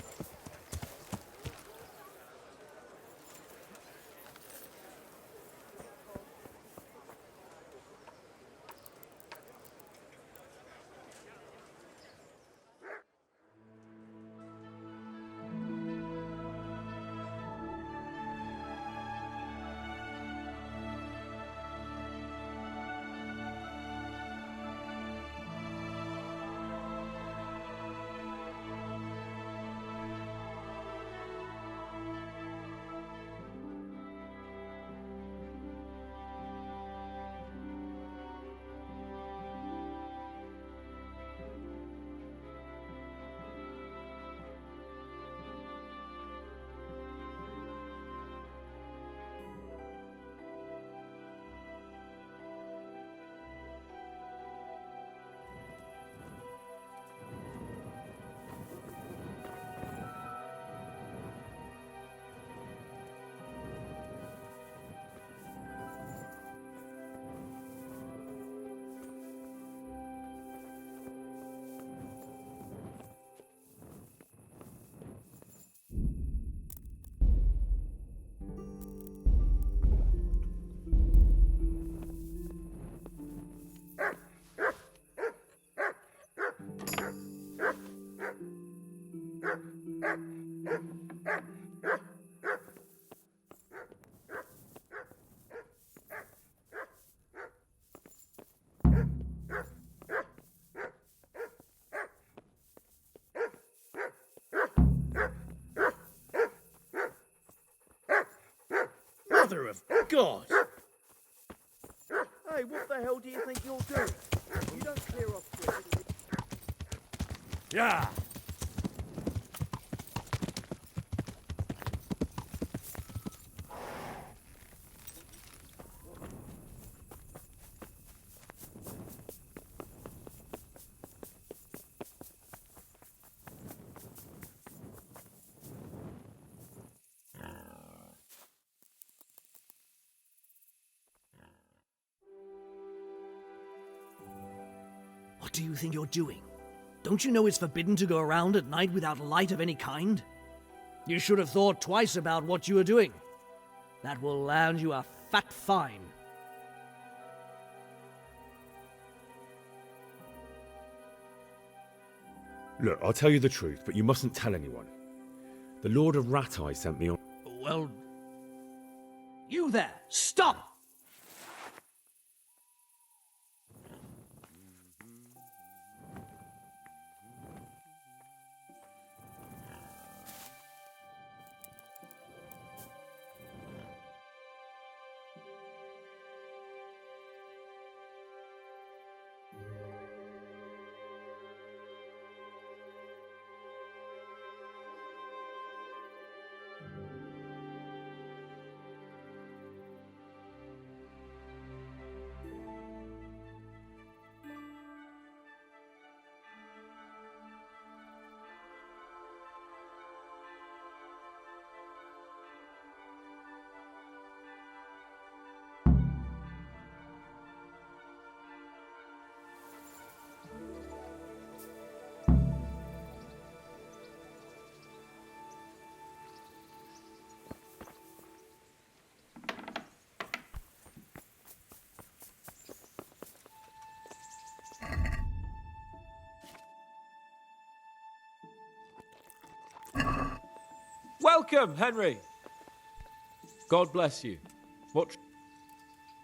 God! Hey, what the hell do you think you're doing? You don't clear off quick. Yeah! What do you think you're doing? Don't you know it's forbidden to go around at night without light of any kind? You should have thought twice about what you were doing. That will land you a fat fine. Look, I'll tell you the truth, but you mustn't tell anyone. The Lord of Rat-Eye sent me on... Well... You there! Stop! Welcome, Henry. God bless you. What?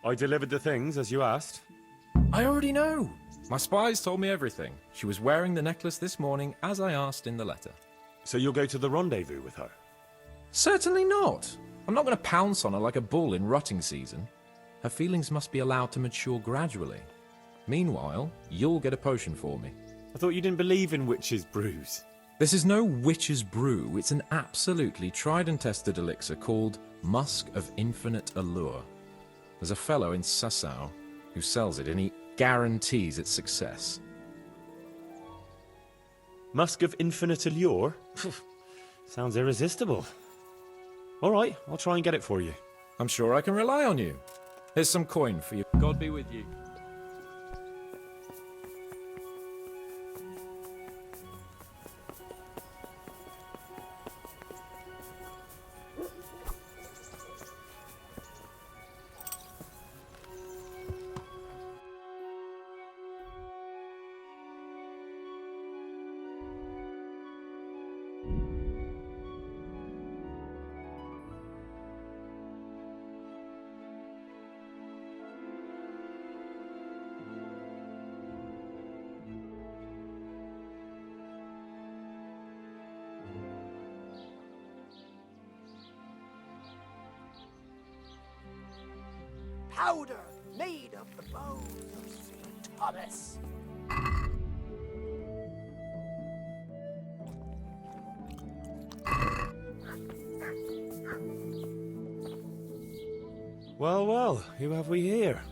I delivered the things as you asked. I already know. My spies told me everything. She was wearing the necklace this morning, as I asked in the letter. So you'll go to the rendezvous with her? Certainly not. I'm not going to pounce on her like a bull in rutting season. Her feelings must be allowed to mature gradually. Meanwhile, you'll get a potion for me. I thought you didn't believe in witches' brews. This is no witch's brew. It's an absolutely tried and tested elixir called Musk of Infinite Allure. There's a fellow in Sasau who sells it and he guarantees its success. Musk of Infinite Allure? Sounds irresistible. All right, I'll try and get it for you. I'm sure I can rely on you. Here's some coin for you. God be with you. Powder made of the bones of St. Thomas. Well, well, who have we here?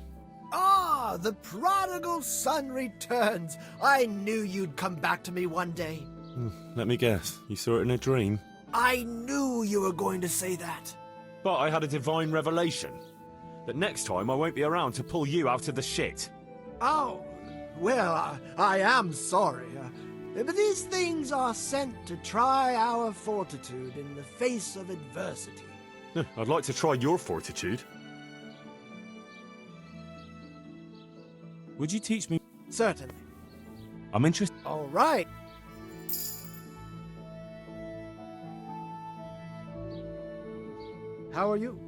Ah, the prodigal son returns. I knew you'd come back to me one day. Let me guess, you saw it in a dream? I knew you were going to say that. But I had a divine revelation. That next time I won't be around to pull you out of the shit. Oh, well, I am sorry. But these things are sent to try our fortitude in the face of adversity. I'd like to try your fortitude. Would you teach me? Certainly. I'm interested. All right. How are you?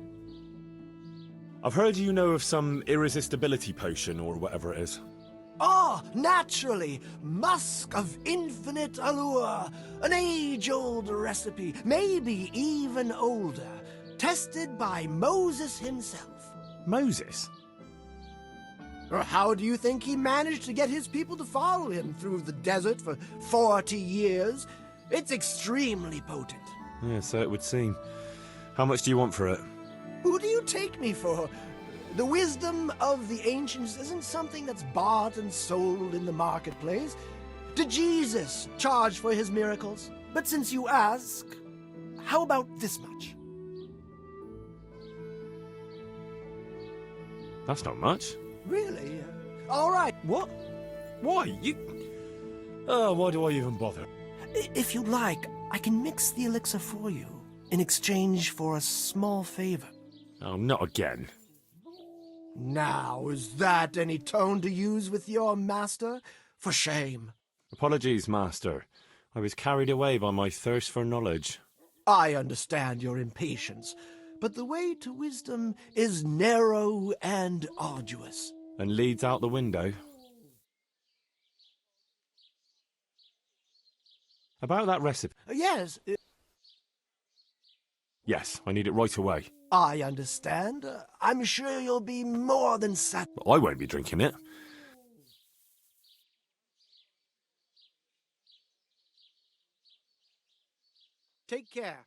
I've heard you know of some irresistibility potion or whatever it is. Ah, naturally! Musk of Infinite Allure! An age-old recipe, maybe even older. tested by Moses himself. Moses? Or how do you think he managed to get his people to follow him through the desert for 40 years? It's extremely potent. Yeah, so it would seem. How much do you want for it? Who do you take me for? The wisdom of the ancients isn't something that's bought and sold in the marketplace. Did Jesus charge for his miracles? But since you ask, how about this much? That's not much. Really? All right. What? Why? You... Oh, why do I even bother? If you'd like, I can mix the elixir for you in exchange for a small favor. Oh, not again. Now, is that any tone to use with your master? For shame. Apologies, Master. I was carried away by my thirst for knowledge. I understand your impatience, but the way to wisdom is narrow and arduous. And leads out the window. About that recipe. Yes. Yes, I need it right away. I understand. I'm sure you'll be more than But I won't be drinking it. Take care.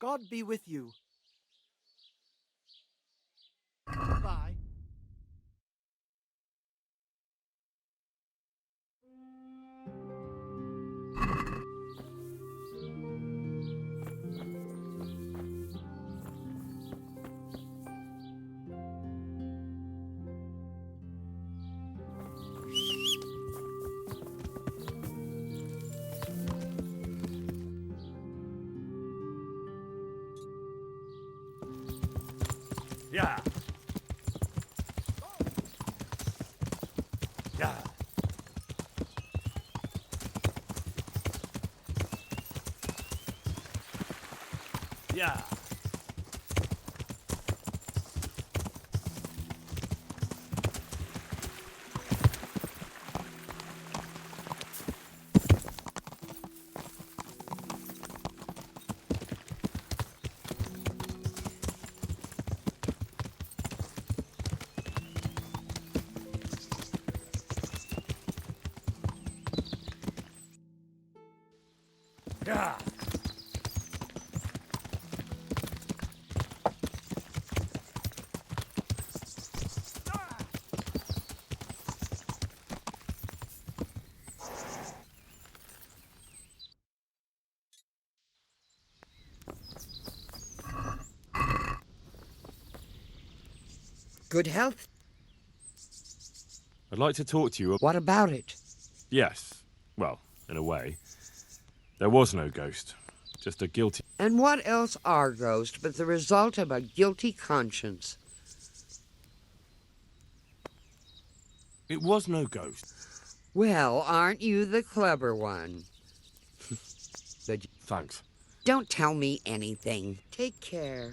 God be with you. Bye. Yeah. Yeah. Yeah. Yeah. Good health? I'd like to talk to you. What about it? Yes. Well, in a way. There was no ghost. Just a guilty... And what else are ghosts but the result of a guilty conscience? It was no ghost. Well, aren't you the clever one? Thanks. Don't tell me anything. Take care.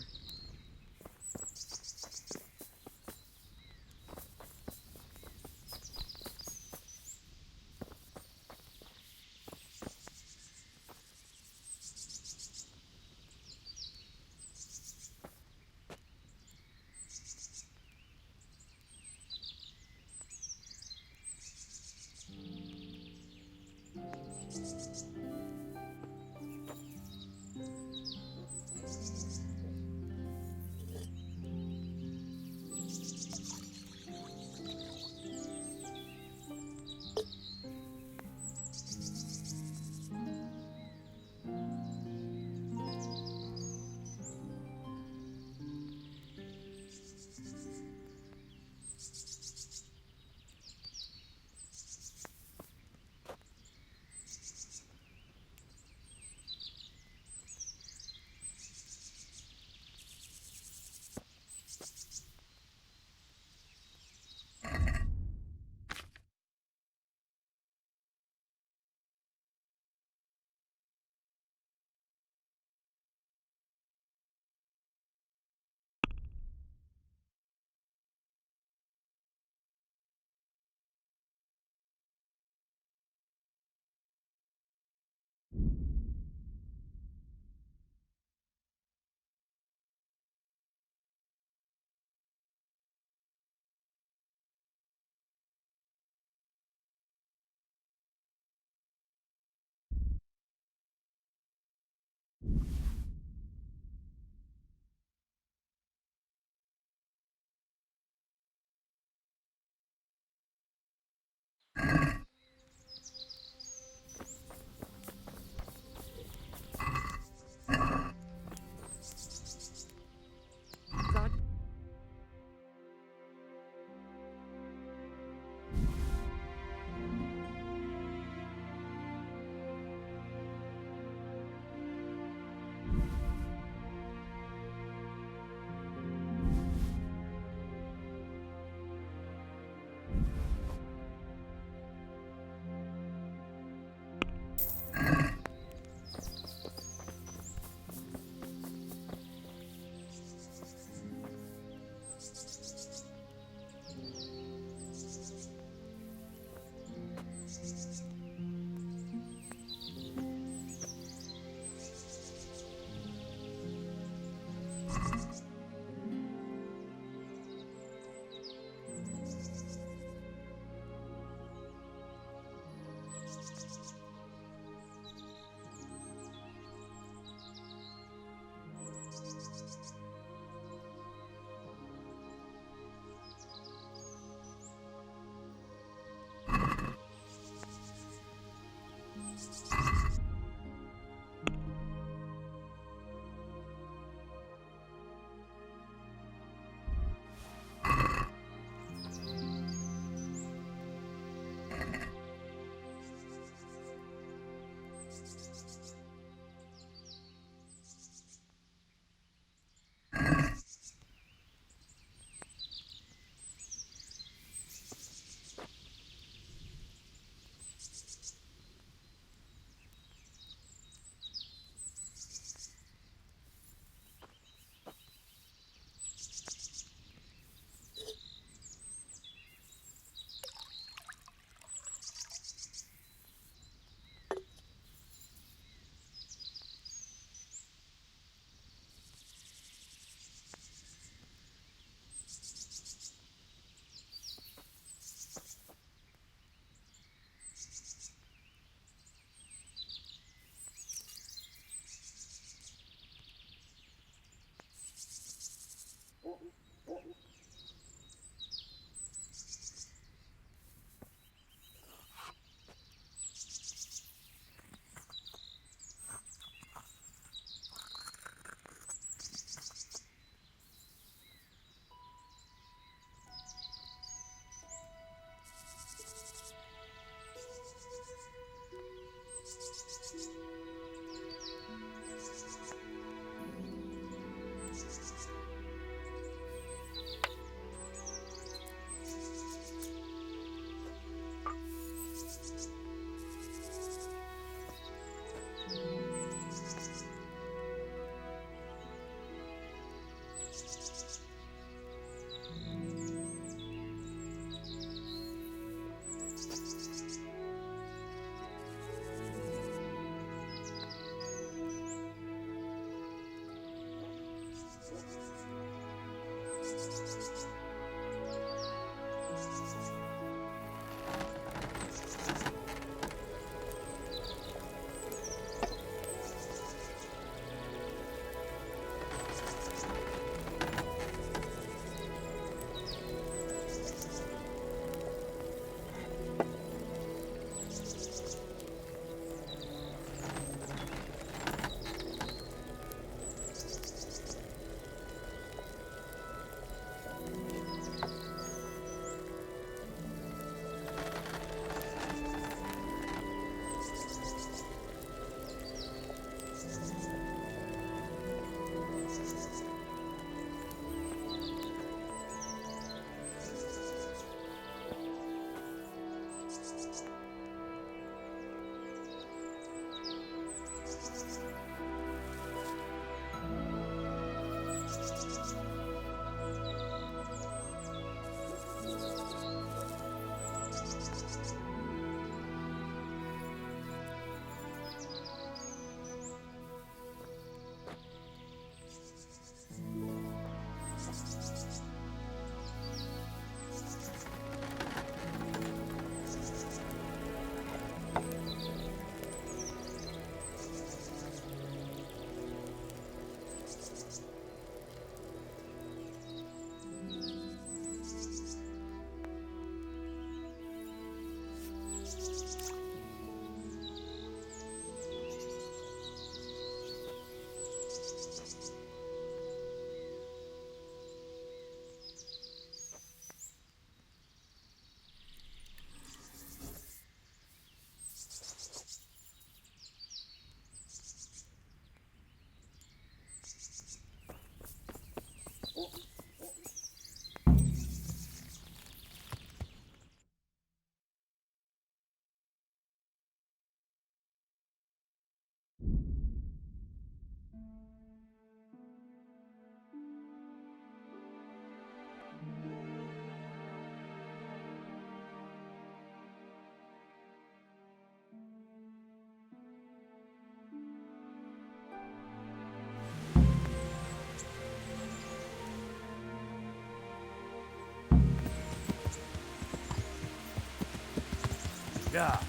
Yeah.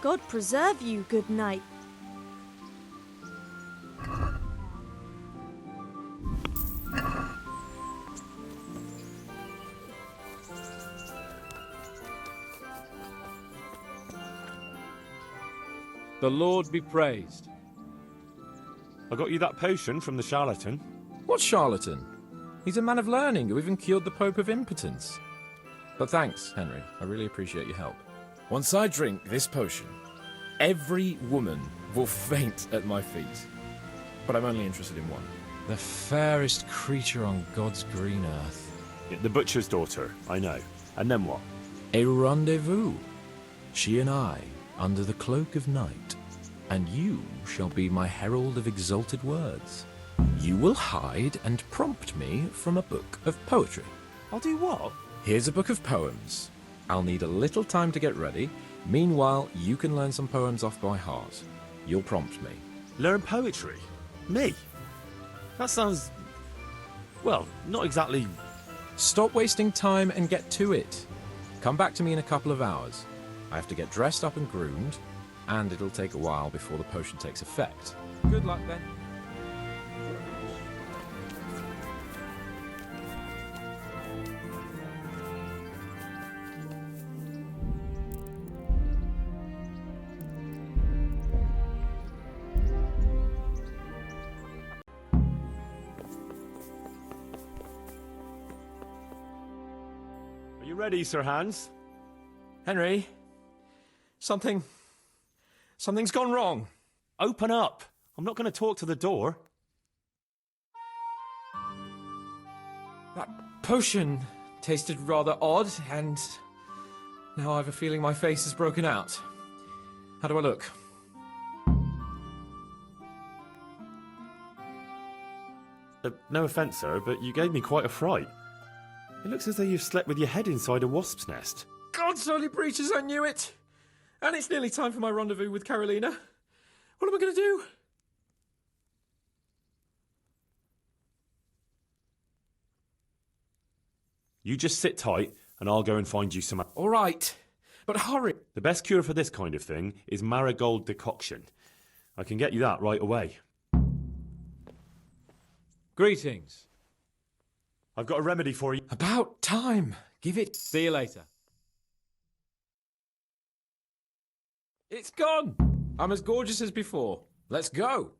God preserve you, good knight. The Lord be praised. I got you that potion from the charlatan. What charlatan? He's a man of learning who even cured the Pope of impotence. But thanks, Henry. I really appreciate your help. Once I drink this potion, every woman will faint at my feet. But I'm only interested in one. The fairest creature on God's green earth. The butcher's daughter, I know. And then what? A rendezvous. She and I, under the cloak of night. And you shall be my herald of exalted words. You will hide and prompt me from a book of poetry. I'll do what? Here's a book of poems. I'll need a little time to get ready. Meanwhile, you can learn some poems off by heart. You'll prompt me. Learn poetry? Me? That sounds... well, not exactly... Stop wasting time and get to it. Come back to me in a couple of hours. I have to get dressed up and groomed, and it'll take a while before the potion takes effect. Good luck then. Are you ready, Sir Hans? Henry, something's gone wrong. Open up. I'm not going to talk to the door. That potion tasted rather odd, and now I have a feeling my face is broken out. How do I look? No offence, sir, but you gave me quite a fright. It looks as though you've slept with your head inside a wasp's nest. God's holy breeches, I knew it! And it's nearly time for my rendezvous with Carolina. What am I going to do? You just sit tight, and I'll go and find you some... All right, but hurry. The best cure for this kind of thing is marigold decoction. I can get you that right away. Greetings. I've got a remedy for you. About time. Give it. See you later. It's gone. I'm as gorgeous as before. Let's go.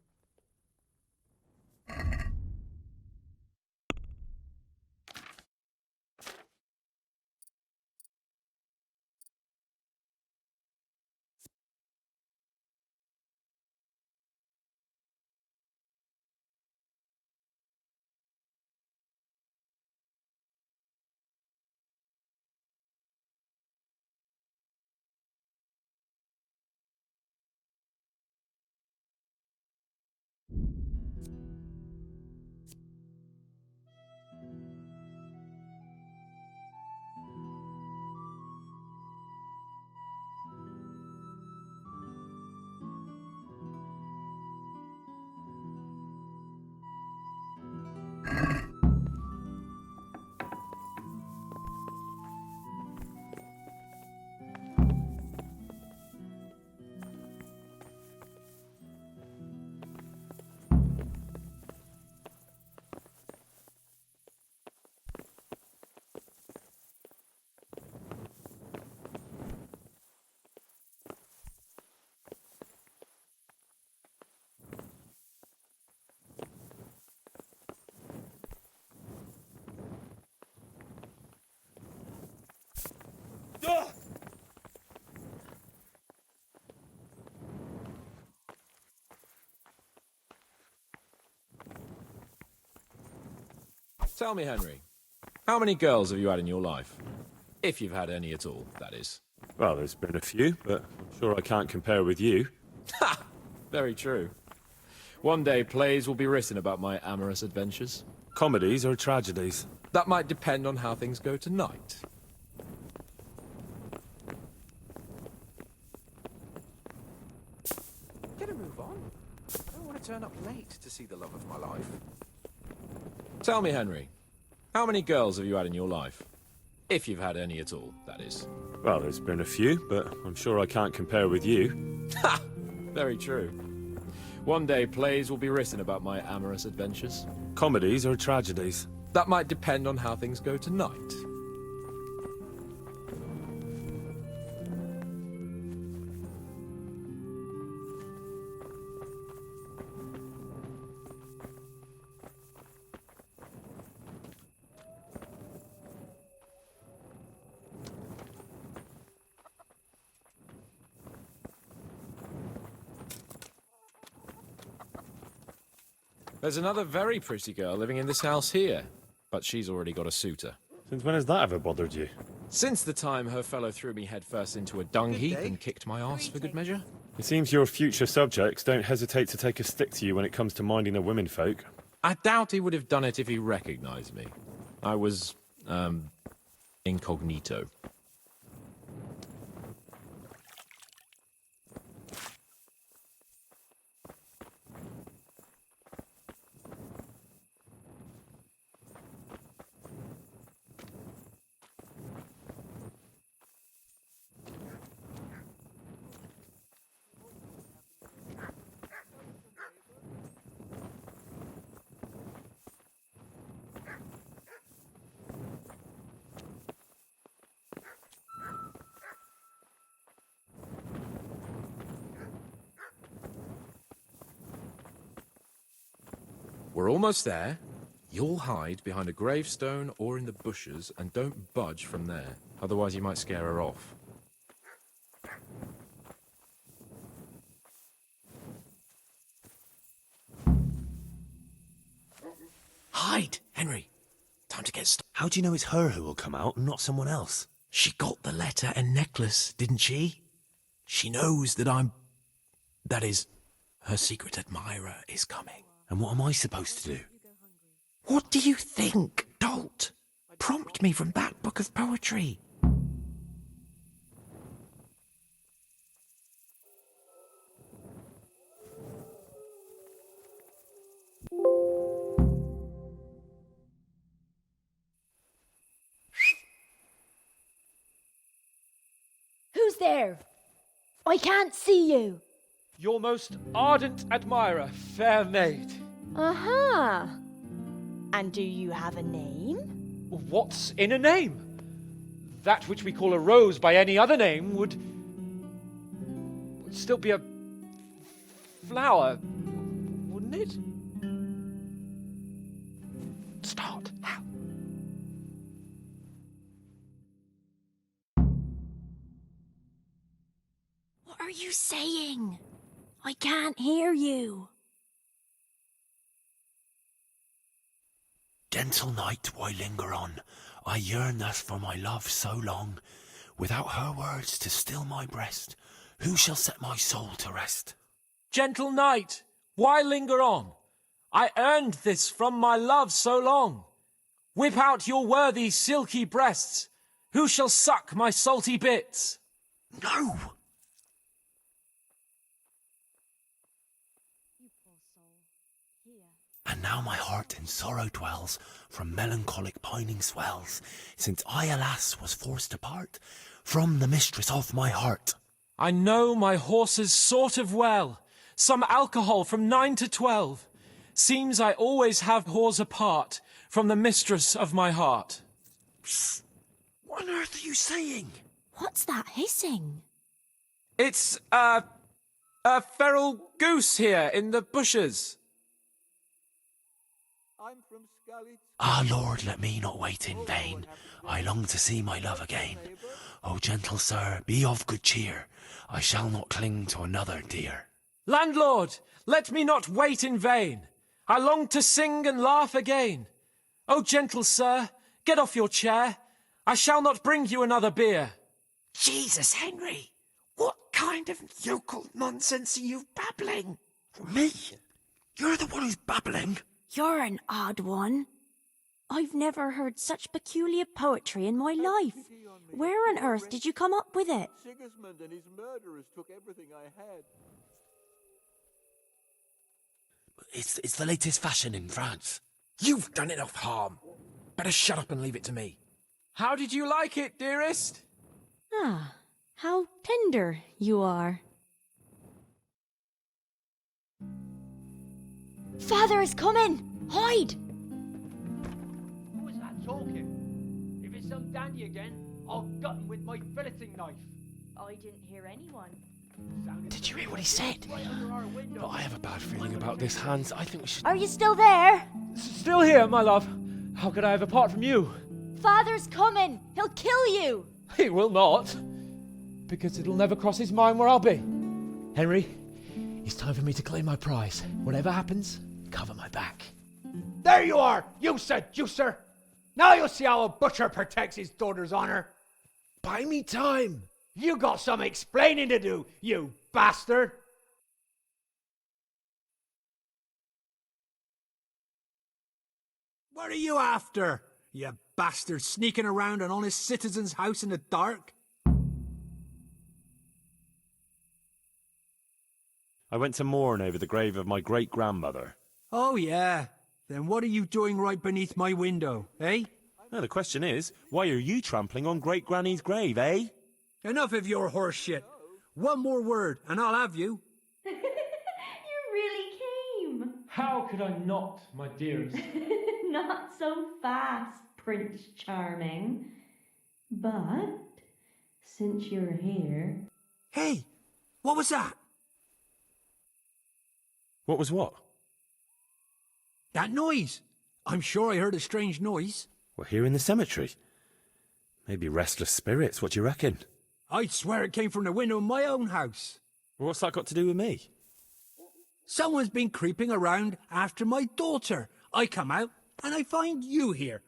Tell me, Henry, how many girls have you had in your life? If you've had any at all, that is. Well, there's been a few, but I'm sure I can't compare with you. Ha! Very true. One day plays will be written about my amorous adventures. Comedies or tragedies? That might depend on how things go tonight. turn up late to see the love of my life. Tell me, Henry, how many girls have you had in your life? If you've had any at all, that is. Well, there's been a few, but I'm sure I can't compare with you. Ha! Very true. One day plays will be written about my amorous adventures. Comedies or tragedies? That might depend on how things go tonight. There's another very pretty girl living in this house here, but she's already got a suitor. Since when has that ever bothered you? Since the time her fellow threw me headfirst into a dung heap and kicked my arse for good measure. It seems your future subjects don't hesitate to take a stick to you when it comes to minding the womenfolk. I doubt he would have done it if he recognized me. I was, incognito. We're almost there. You'll hide behind a gravestone or in the bushes and don't budge from there. Otherwise you might scare her off. Hide, Henry. Time to get started. How do you know it's her who will come out and not someone else? She got the letter and necklace, didn't she? She knows that that is, her secret admirer is coming. And what am I supposed to do? What do you think, dolt? Prompt me from that book of poetry. Who's there? I can't see you. Your most ardent admirer, fair maid. Uh-huh. And do you have a name? What's in a name? That which we call a rose by any other name would still be a flower, wouldn't it? Start. How? What are you saying? I can't hear you. Gentle night, why linger on? I yearn thus for my love so long. Without her words to still my breast, who shall set my soul to rest? Gentle night, why linger on? I earned this from my love so long. Whip out your worthy silky breasts. Who shall suck my salty bits? No! And now my heart in sorrow dwells, from melancholic pining swells, since I, alas, was forced to part from the mistress of my heart. I know my horses sort of well, some alcohol from 9 to 12. Seems I always have whores apart from the mistress of my heart. Psst! What on earth are you saying? What's that hissing? It's, a feral goose here in the bushes. Ah, Lord, let me not wait in vain. I long to see my love again. O gentle sir, be of good cheer. I shall not cling to another dear. Landlord, let me not wait in vain. I long to sing and laugh again. O gentle sir, get off your chair. I shall not bring you another beer. Jesus, Henry! What kind of yokel nonsense are you babbling? Me? You're the one who's babbling. You're an odd one. I've never heard such peculiar poetry in my life. Where on earth did you come up with it? Sigismund and his murderers took everything I had. It's the latest fashion in France. You've done enough harm. Better shut up and leave it to me. How did you like it, dearest? Ah, how tender you are. Father is coming! Hide! Who is that talking? If it's some dandy again, I'll gut him with my filleting knife. I didn't hear anyone. Did you hear what he said? But I have a bad feeling about this, Hans. I think we should... Are you still there? Still here, my love. How could I have apart from you? Father's coming! He'll kill you! He will not. Because it'll never cross his mind where I'll be. Henry, it's time for me to claim my prize. Whatever happens, cover my back. There you are, you seducer! Now you'll see how a butcher protects his daughter's honor. Buy me time. You got some explaining to do, you bastard! What are you after, you bastard, sneaking around an honest citizen's house in the dark? I went to mourn over the grave of my great-grandmother. Oh, yeah. Then what are you doing right beneath my window, eh? No, the question is, why are you trampling on great-granny's grave, eh? Enough of your horse shit. One more word, and I'll have you. You really came. How could I not, my dearest? Not so fast, Prince Charming. But, since you're here... Hey, what was that? What was what? That noise. I'm sure I heard a strange noise. We're here in the cemetery. Maybe restless spirits, what do you reckon? I'd swear it came from the window of my own house. What's that got to do with me? Someone's been creeping around after my daughter. I come out, and I find you here.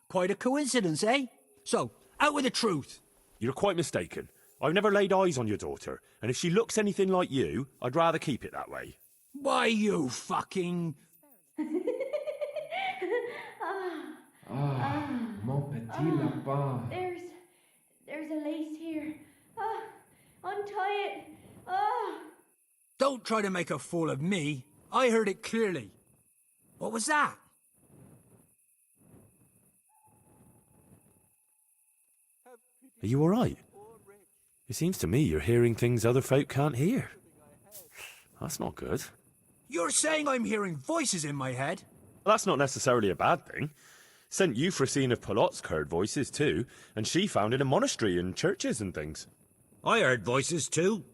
Quite a coincidence, eh? So, out with the truth. You're quite mistaken. I've never laid eyes on your daughter, and if she looks anything like you, I'd rather keep it that way. Why, you fucking... Mon petit lapin. There's a lace here. Untie it. Don't try to make a fool of me. I heard it clearly. What was that? Are you all right? It seems to me you're hearing things other folk can't hear. That's not good. You're saying I'm hearing voices in my head? Well, that's not necessarily a bad thing. St. Euphrosyne of Polotsk heard voices too, and she founded a monastery and churches and things. I heard voices too.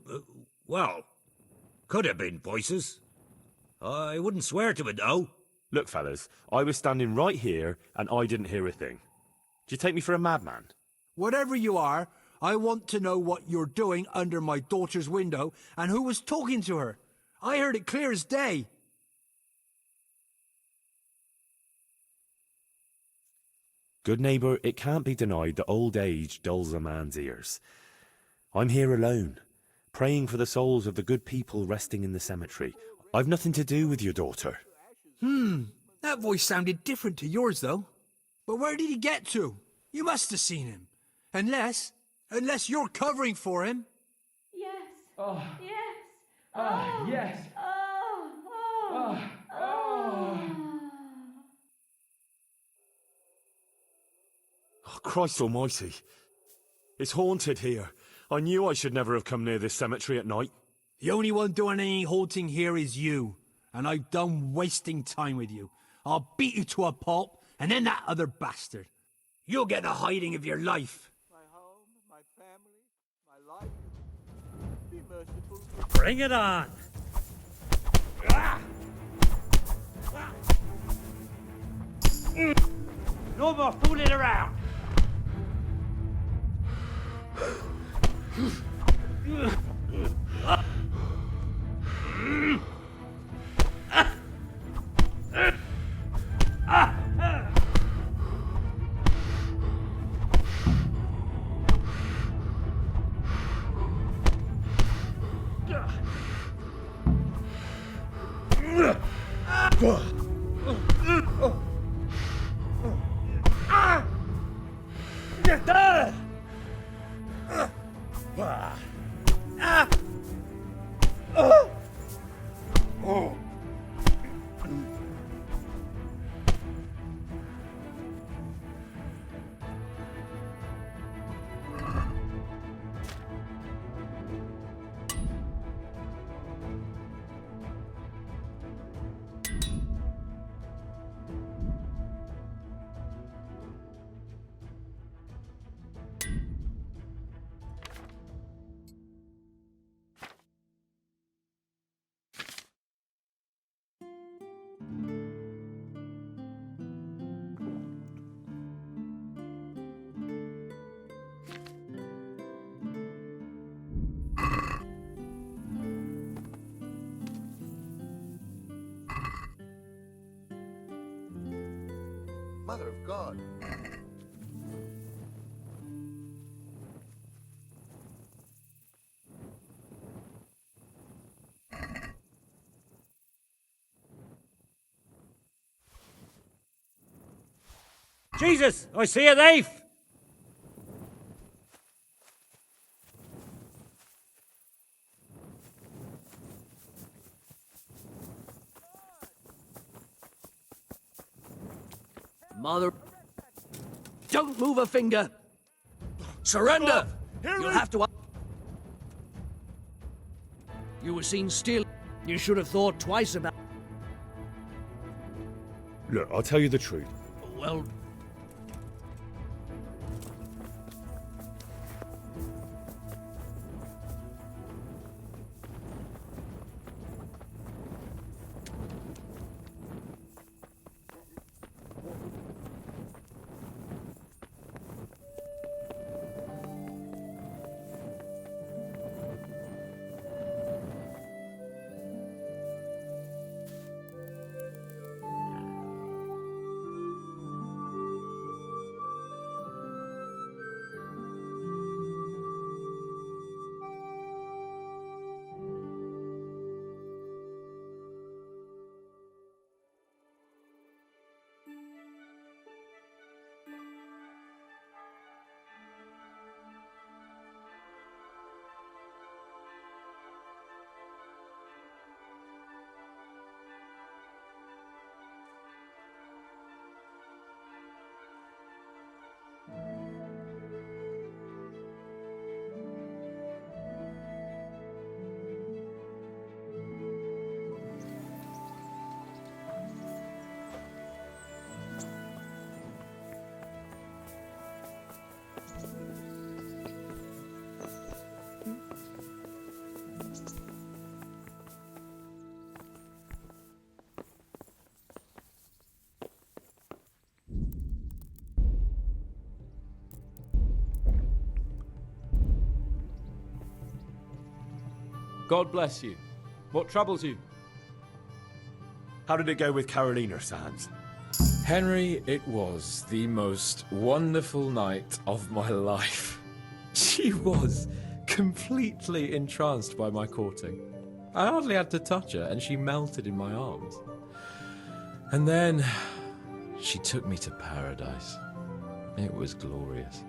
Well, could have been voices. I wouldn't swear to it, though. Look, fellas, I was standing right here, and I didn't hear a thing. Do you take me for a madman? Whatever you are, I want to know what you're doing under my daughter's window, and who was talking to her. I heard it clear as day. Good neighbour, it can't be denied that old age dulls a man's ears. I'm here alone, praying for the souls of the good people resting in the cemetery. I've nothing to do with your daughter. That voice sounded different to yours, though. But where did he get to? You must have seen him. Unless you're covering for him. Yes. Oh. Yes. Yes. Oh, Christ almighty. It's haunted here. I knew I should never have come near this cemetery at night. The only one doing any haunting here is you. And I've done wasting time with you. I'll beat you to a pulp, and then that other bastard. You'll get the hiding of your life. My home, my family, my life. Be merciful. Bring it on! No more fooling around! Mother of God. Jesus, I see a knife! Mother... Don't move a finger! Surrender! You'll have to... You were seen stealing. You should have thought twice about... Look, I'll tell you the truth. Well... God bless you. What troubles you? How did it go with Carolina, Sans? Henry, it was the most wonderful night of my life. She was completely entranced by my courting. I hardly had to touch her, and she melted in my arms. And then she took me to paradise. It was glorious.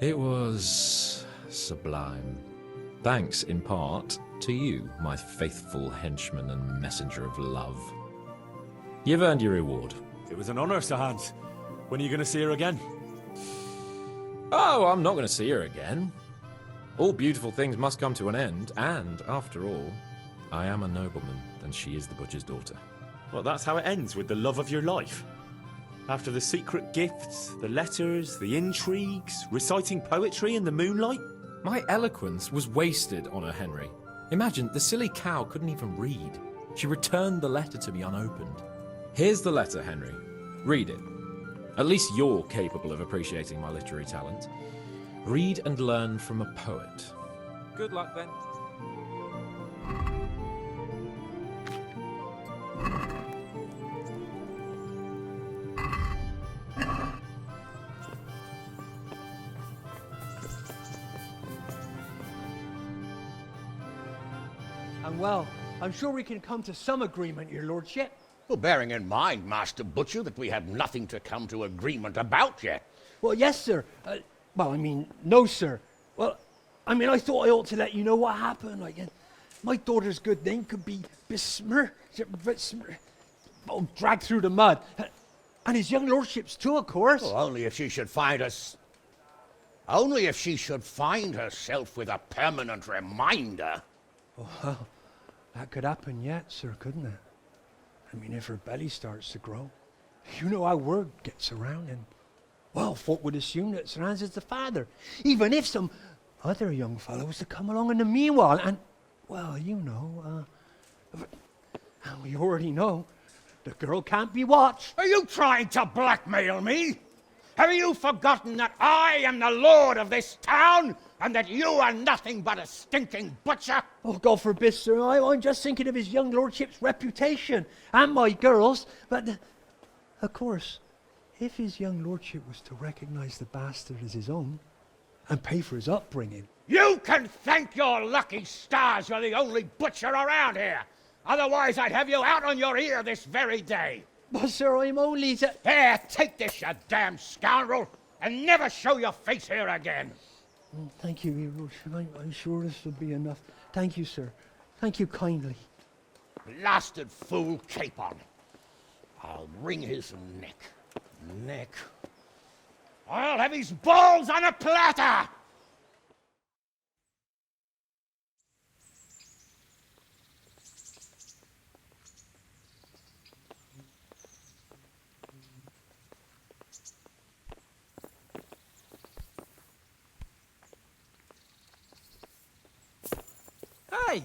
It was sublime. Thanks, in part, to you, my faithful henchman and messenger of love. You've earned your reward. It was an honor, Sir Hans. When are you going to see her again? Oh, I'm not going to see her again. All beautiful things must come to an end, and, after all, I am a nobleman, and she is the butcher's daughter. Well, that's how it ends, with the love of your life. After the secret gifts, the letters, the intrigues, reciting poetry in the moonlight. My eloquence was wasted on her, Henry. Imagine, the silly cow couldn't even read. She returned the letter to me unopened. Here's the letter, Henry. Read it. At least you're capable of appreciating my literary talent. Read and learn from a poet. Good luck, then. And well, I'm sure we can come to some agreement, your lordship. Well, bearing in mind, Master Butcher, that we have nothing to come to agreement about yet. Well, yes, sir. No, sir. Well, I thought I ought to let you know what happened. My daughter's good name could be besmirched, dragged through the mud. And his young lordship's too, of course. Well, only if she should find us... Only if she should find herself with a permanent reminder. Well, that could happen yet, sir, couldn't it? If her belly starts to grow. You know how word gets around, and, well, folk would assume that Sir Hans is the father, even if some other young fellow was to come along in the meanwhile, and, well, you know, and we already know, the girl can't be watched. Are you trying to blackmail me? Have you forgotten that I am the lord of this town, and that you are nothing but a stinking butcher? Oh, God forbid, sir. I'm just thinking of his young lordship's reputation, and my girl's, but, of course, If his young lordship was to recognize the bastard as his own and pay for his upbringing... You can thank your lucky stars you're the only butcher around here. Otherwise, I'd have you out on your ear this very day. But, sir, I'm only... Here, take this, you damn scoundrel, and never show your face here again. Thank you, your lordship. I'm sure this will be enough. Thank you, sir. Thank you kindly. Blasted fool Capon. I'll wring his neck. I'll have his balls on a platter! Hey!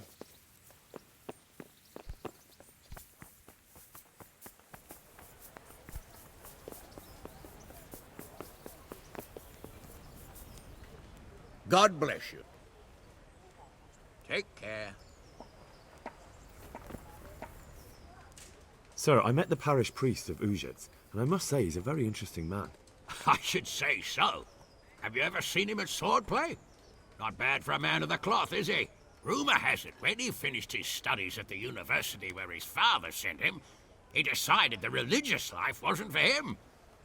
God bless you. Take care. Sir, I met the parish priest of Uzhitz, and I must say he's a very interesting man. I should say so. Have you ever seen him at swordplay? Not bad for a man of the cloth, is he? Rumour has it, when he finished his studies at the university where his father sent him, he decided the religious life wasn't for him,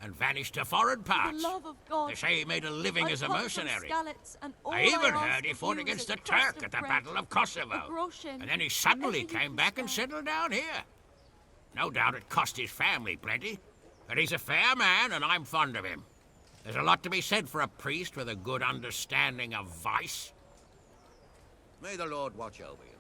and vanished to foreign parts. For the love of God, They say he made a living I as a cut some mercenary. scallops, and all I even asked heard he of fought you against was the a crust Turk of at the bread, Battle of a Kosovo. groschen, And then he suddenly and came back and settled down here. No doubt it cost his family plenty, but he's a fair man and I'm fond of him. There's a lot to be said for a priest with a good understanding of vice. May the Lord watch over you.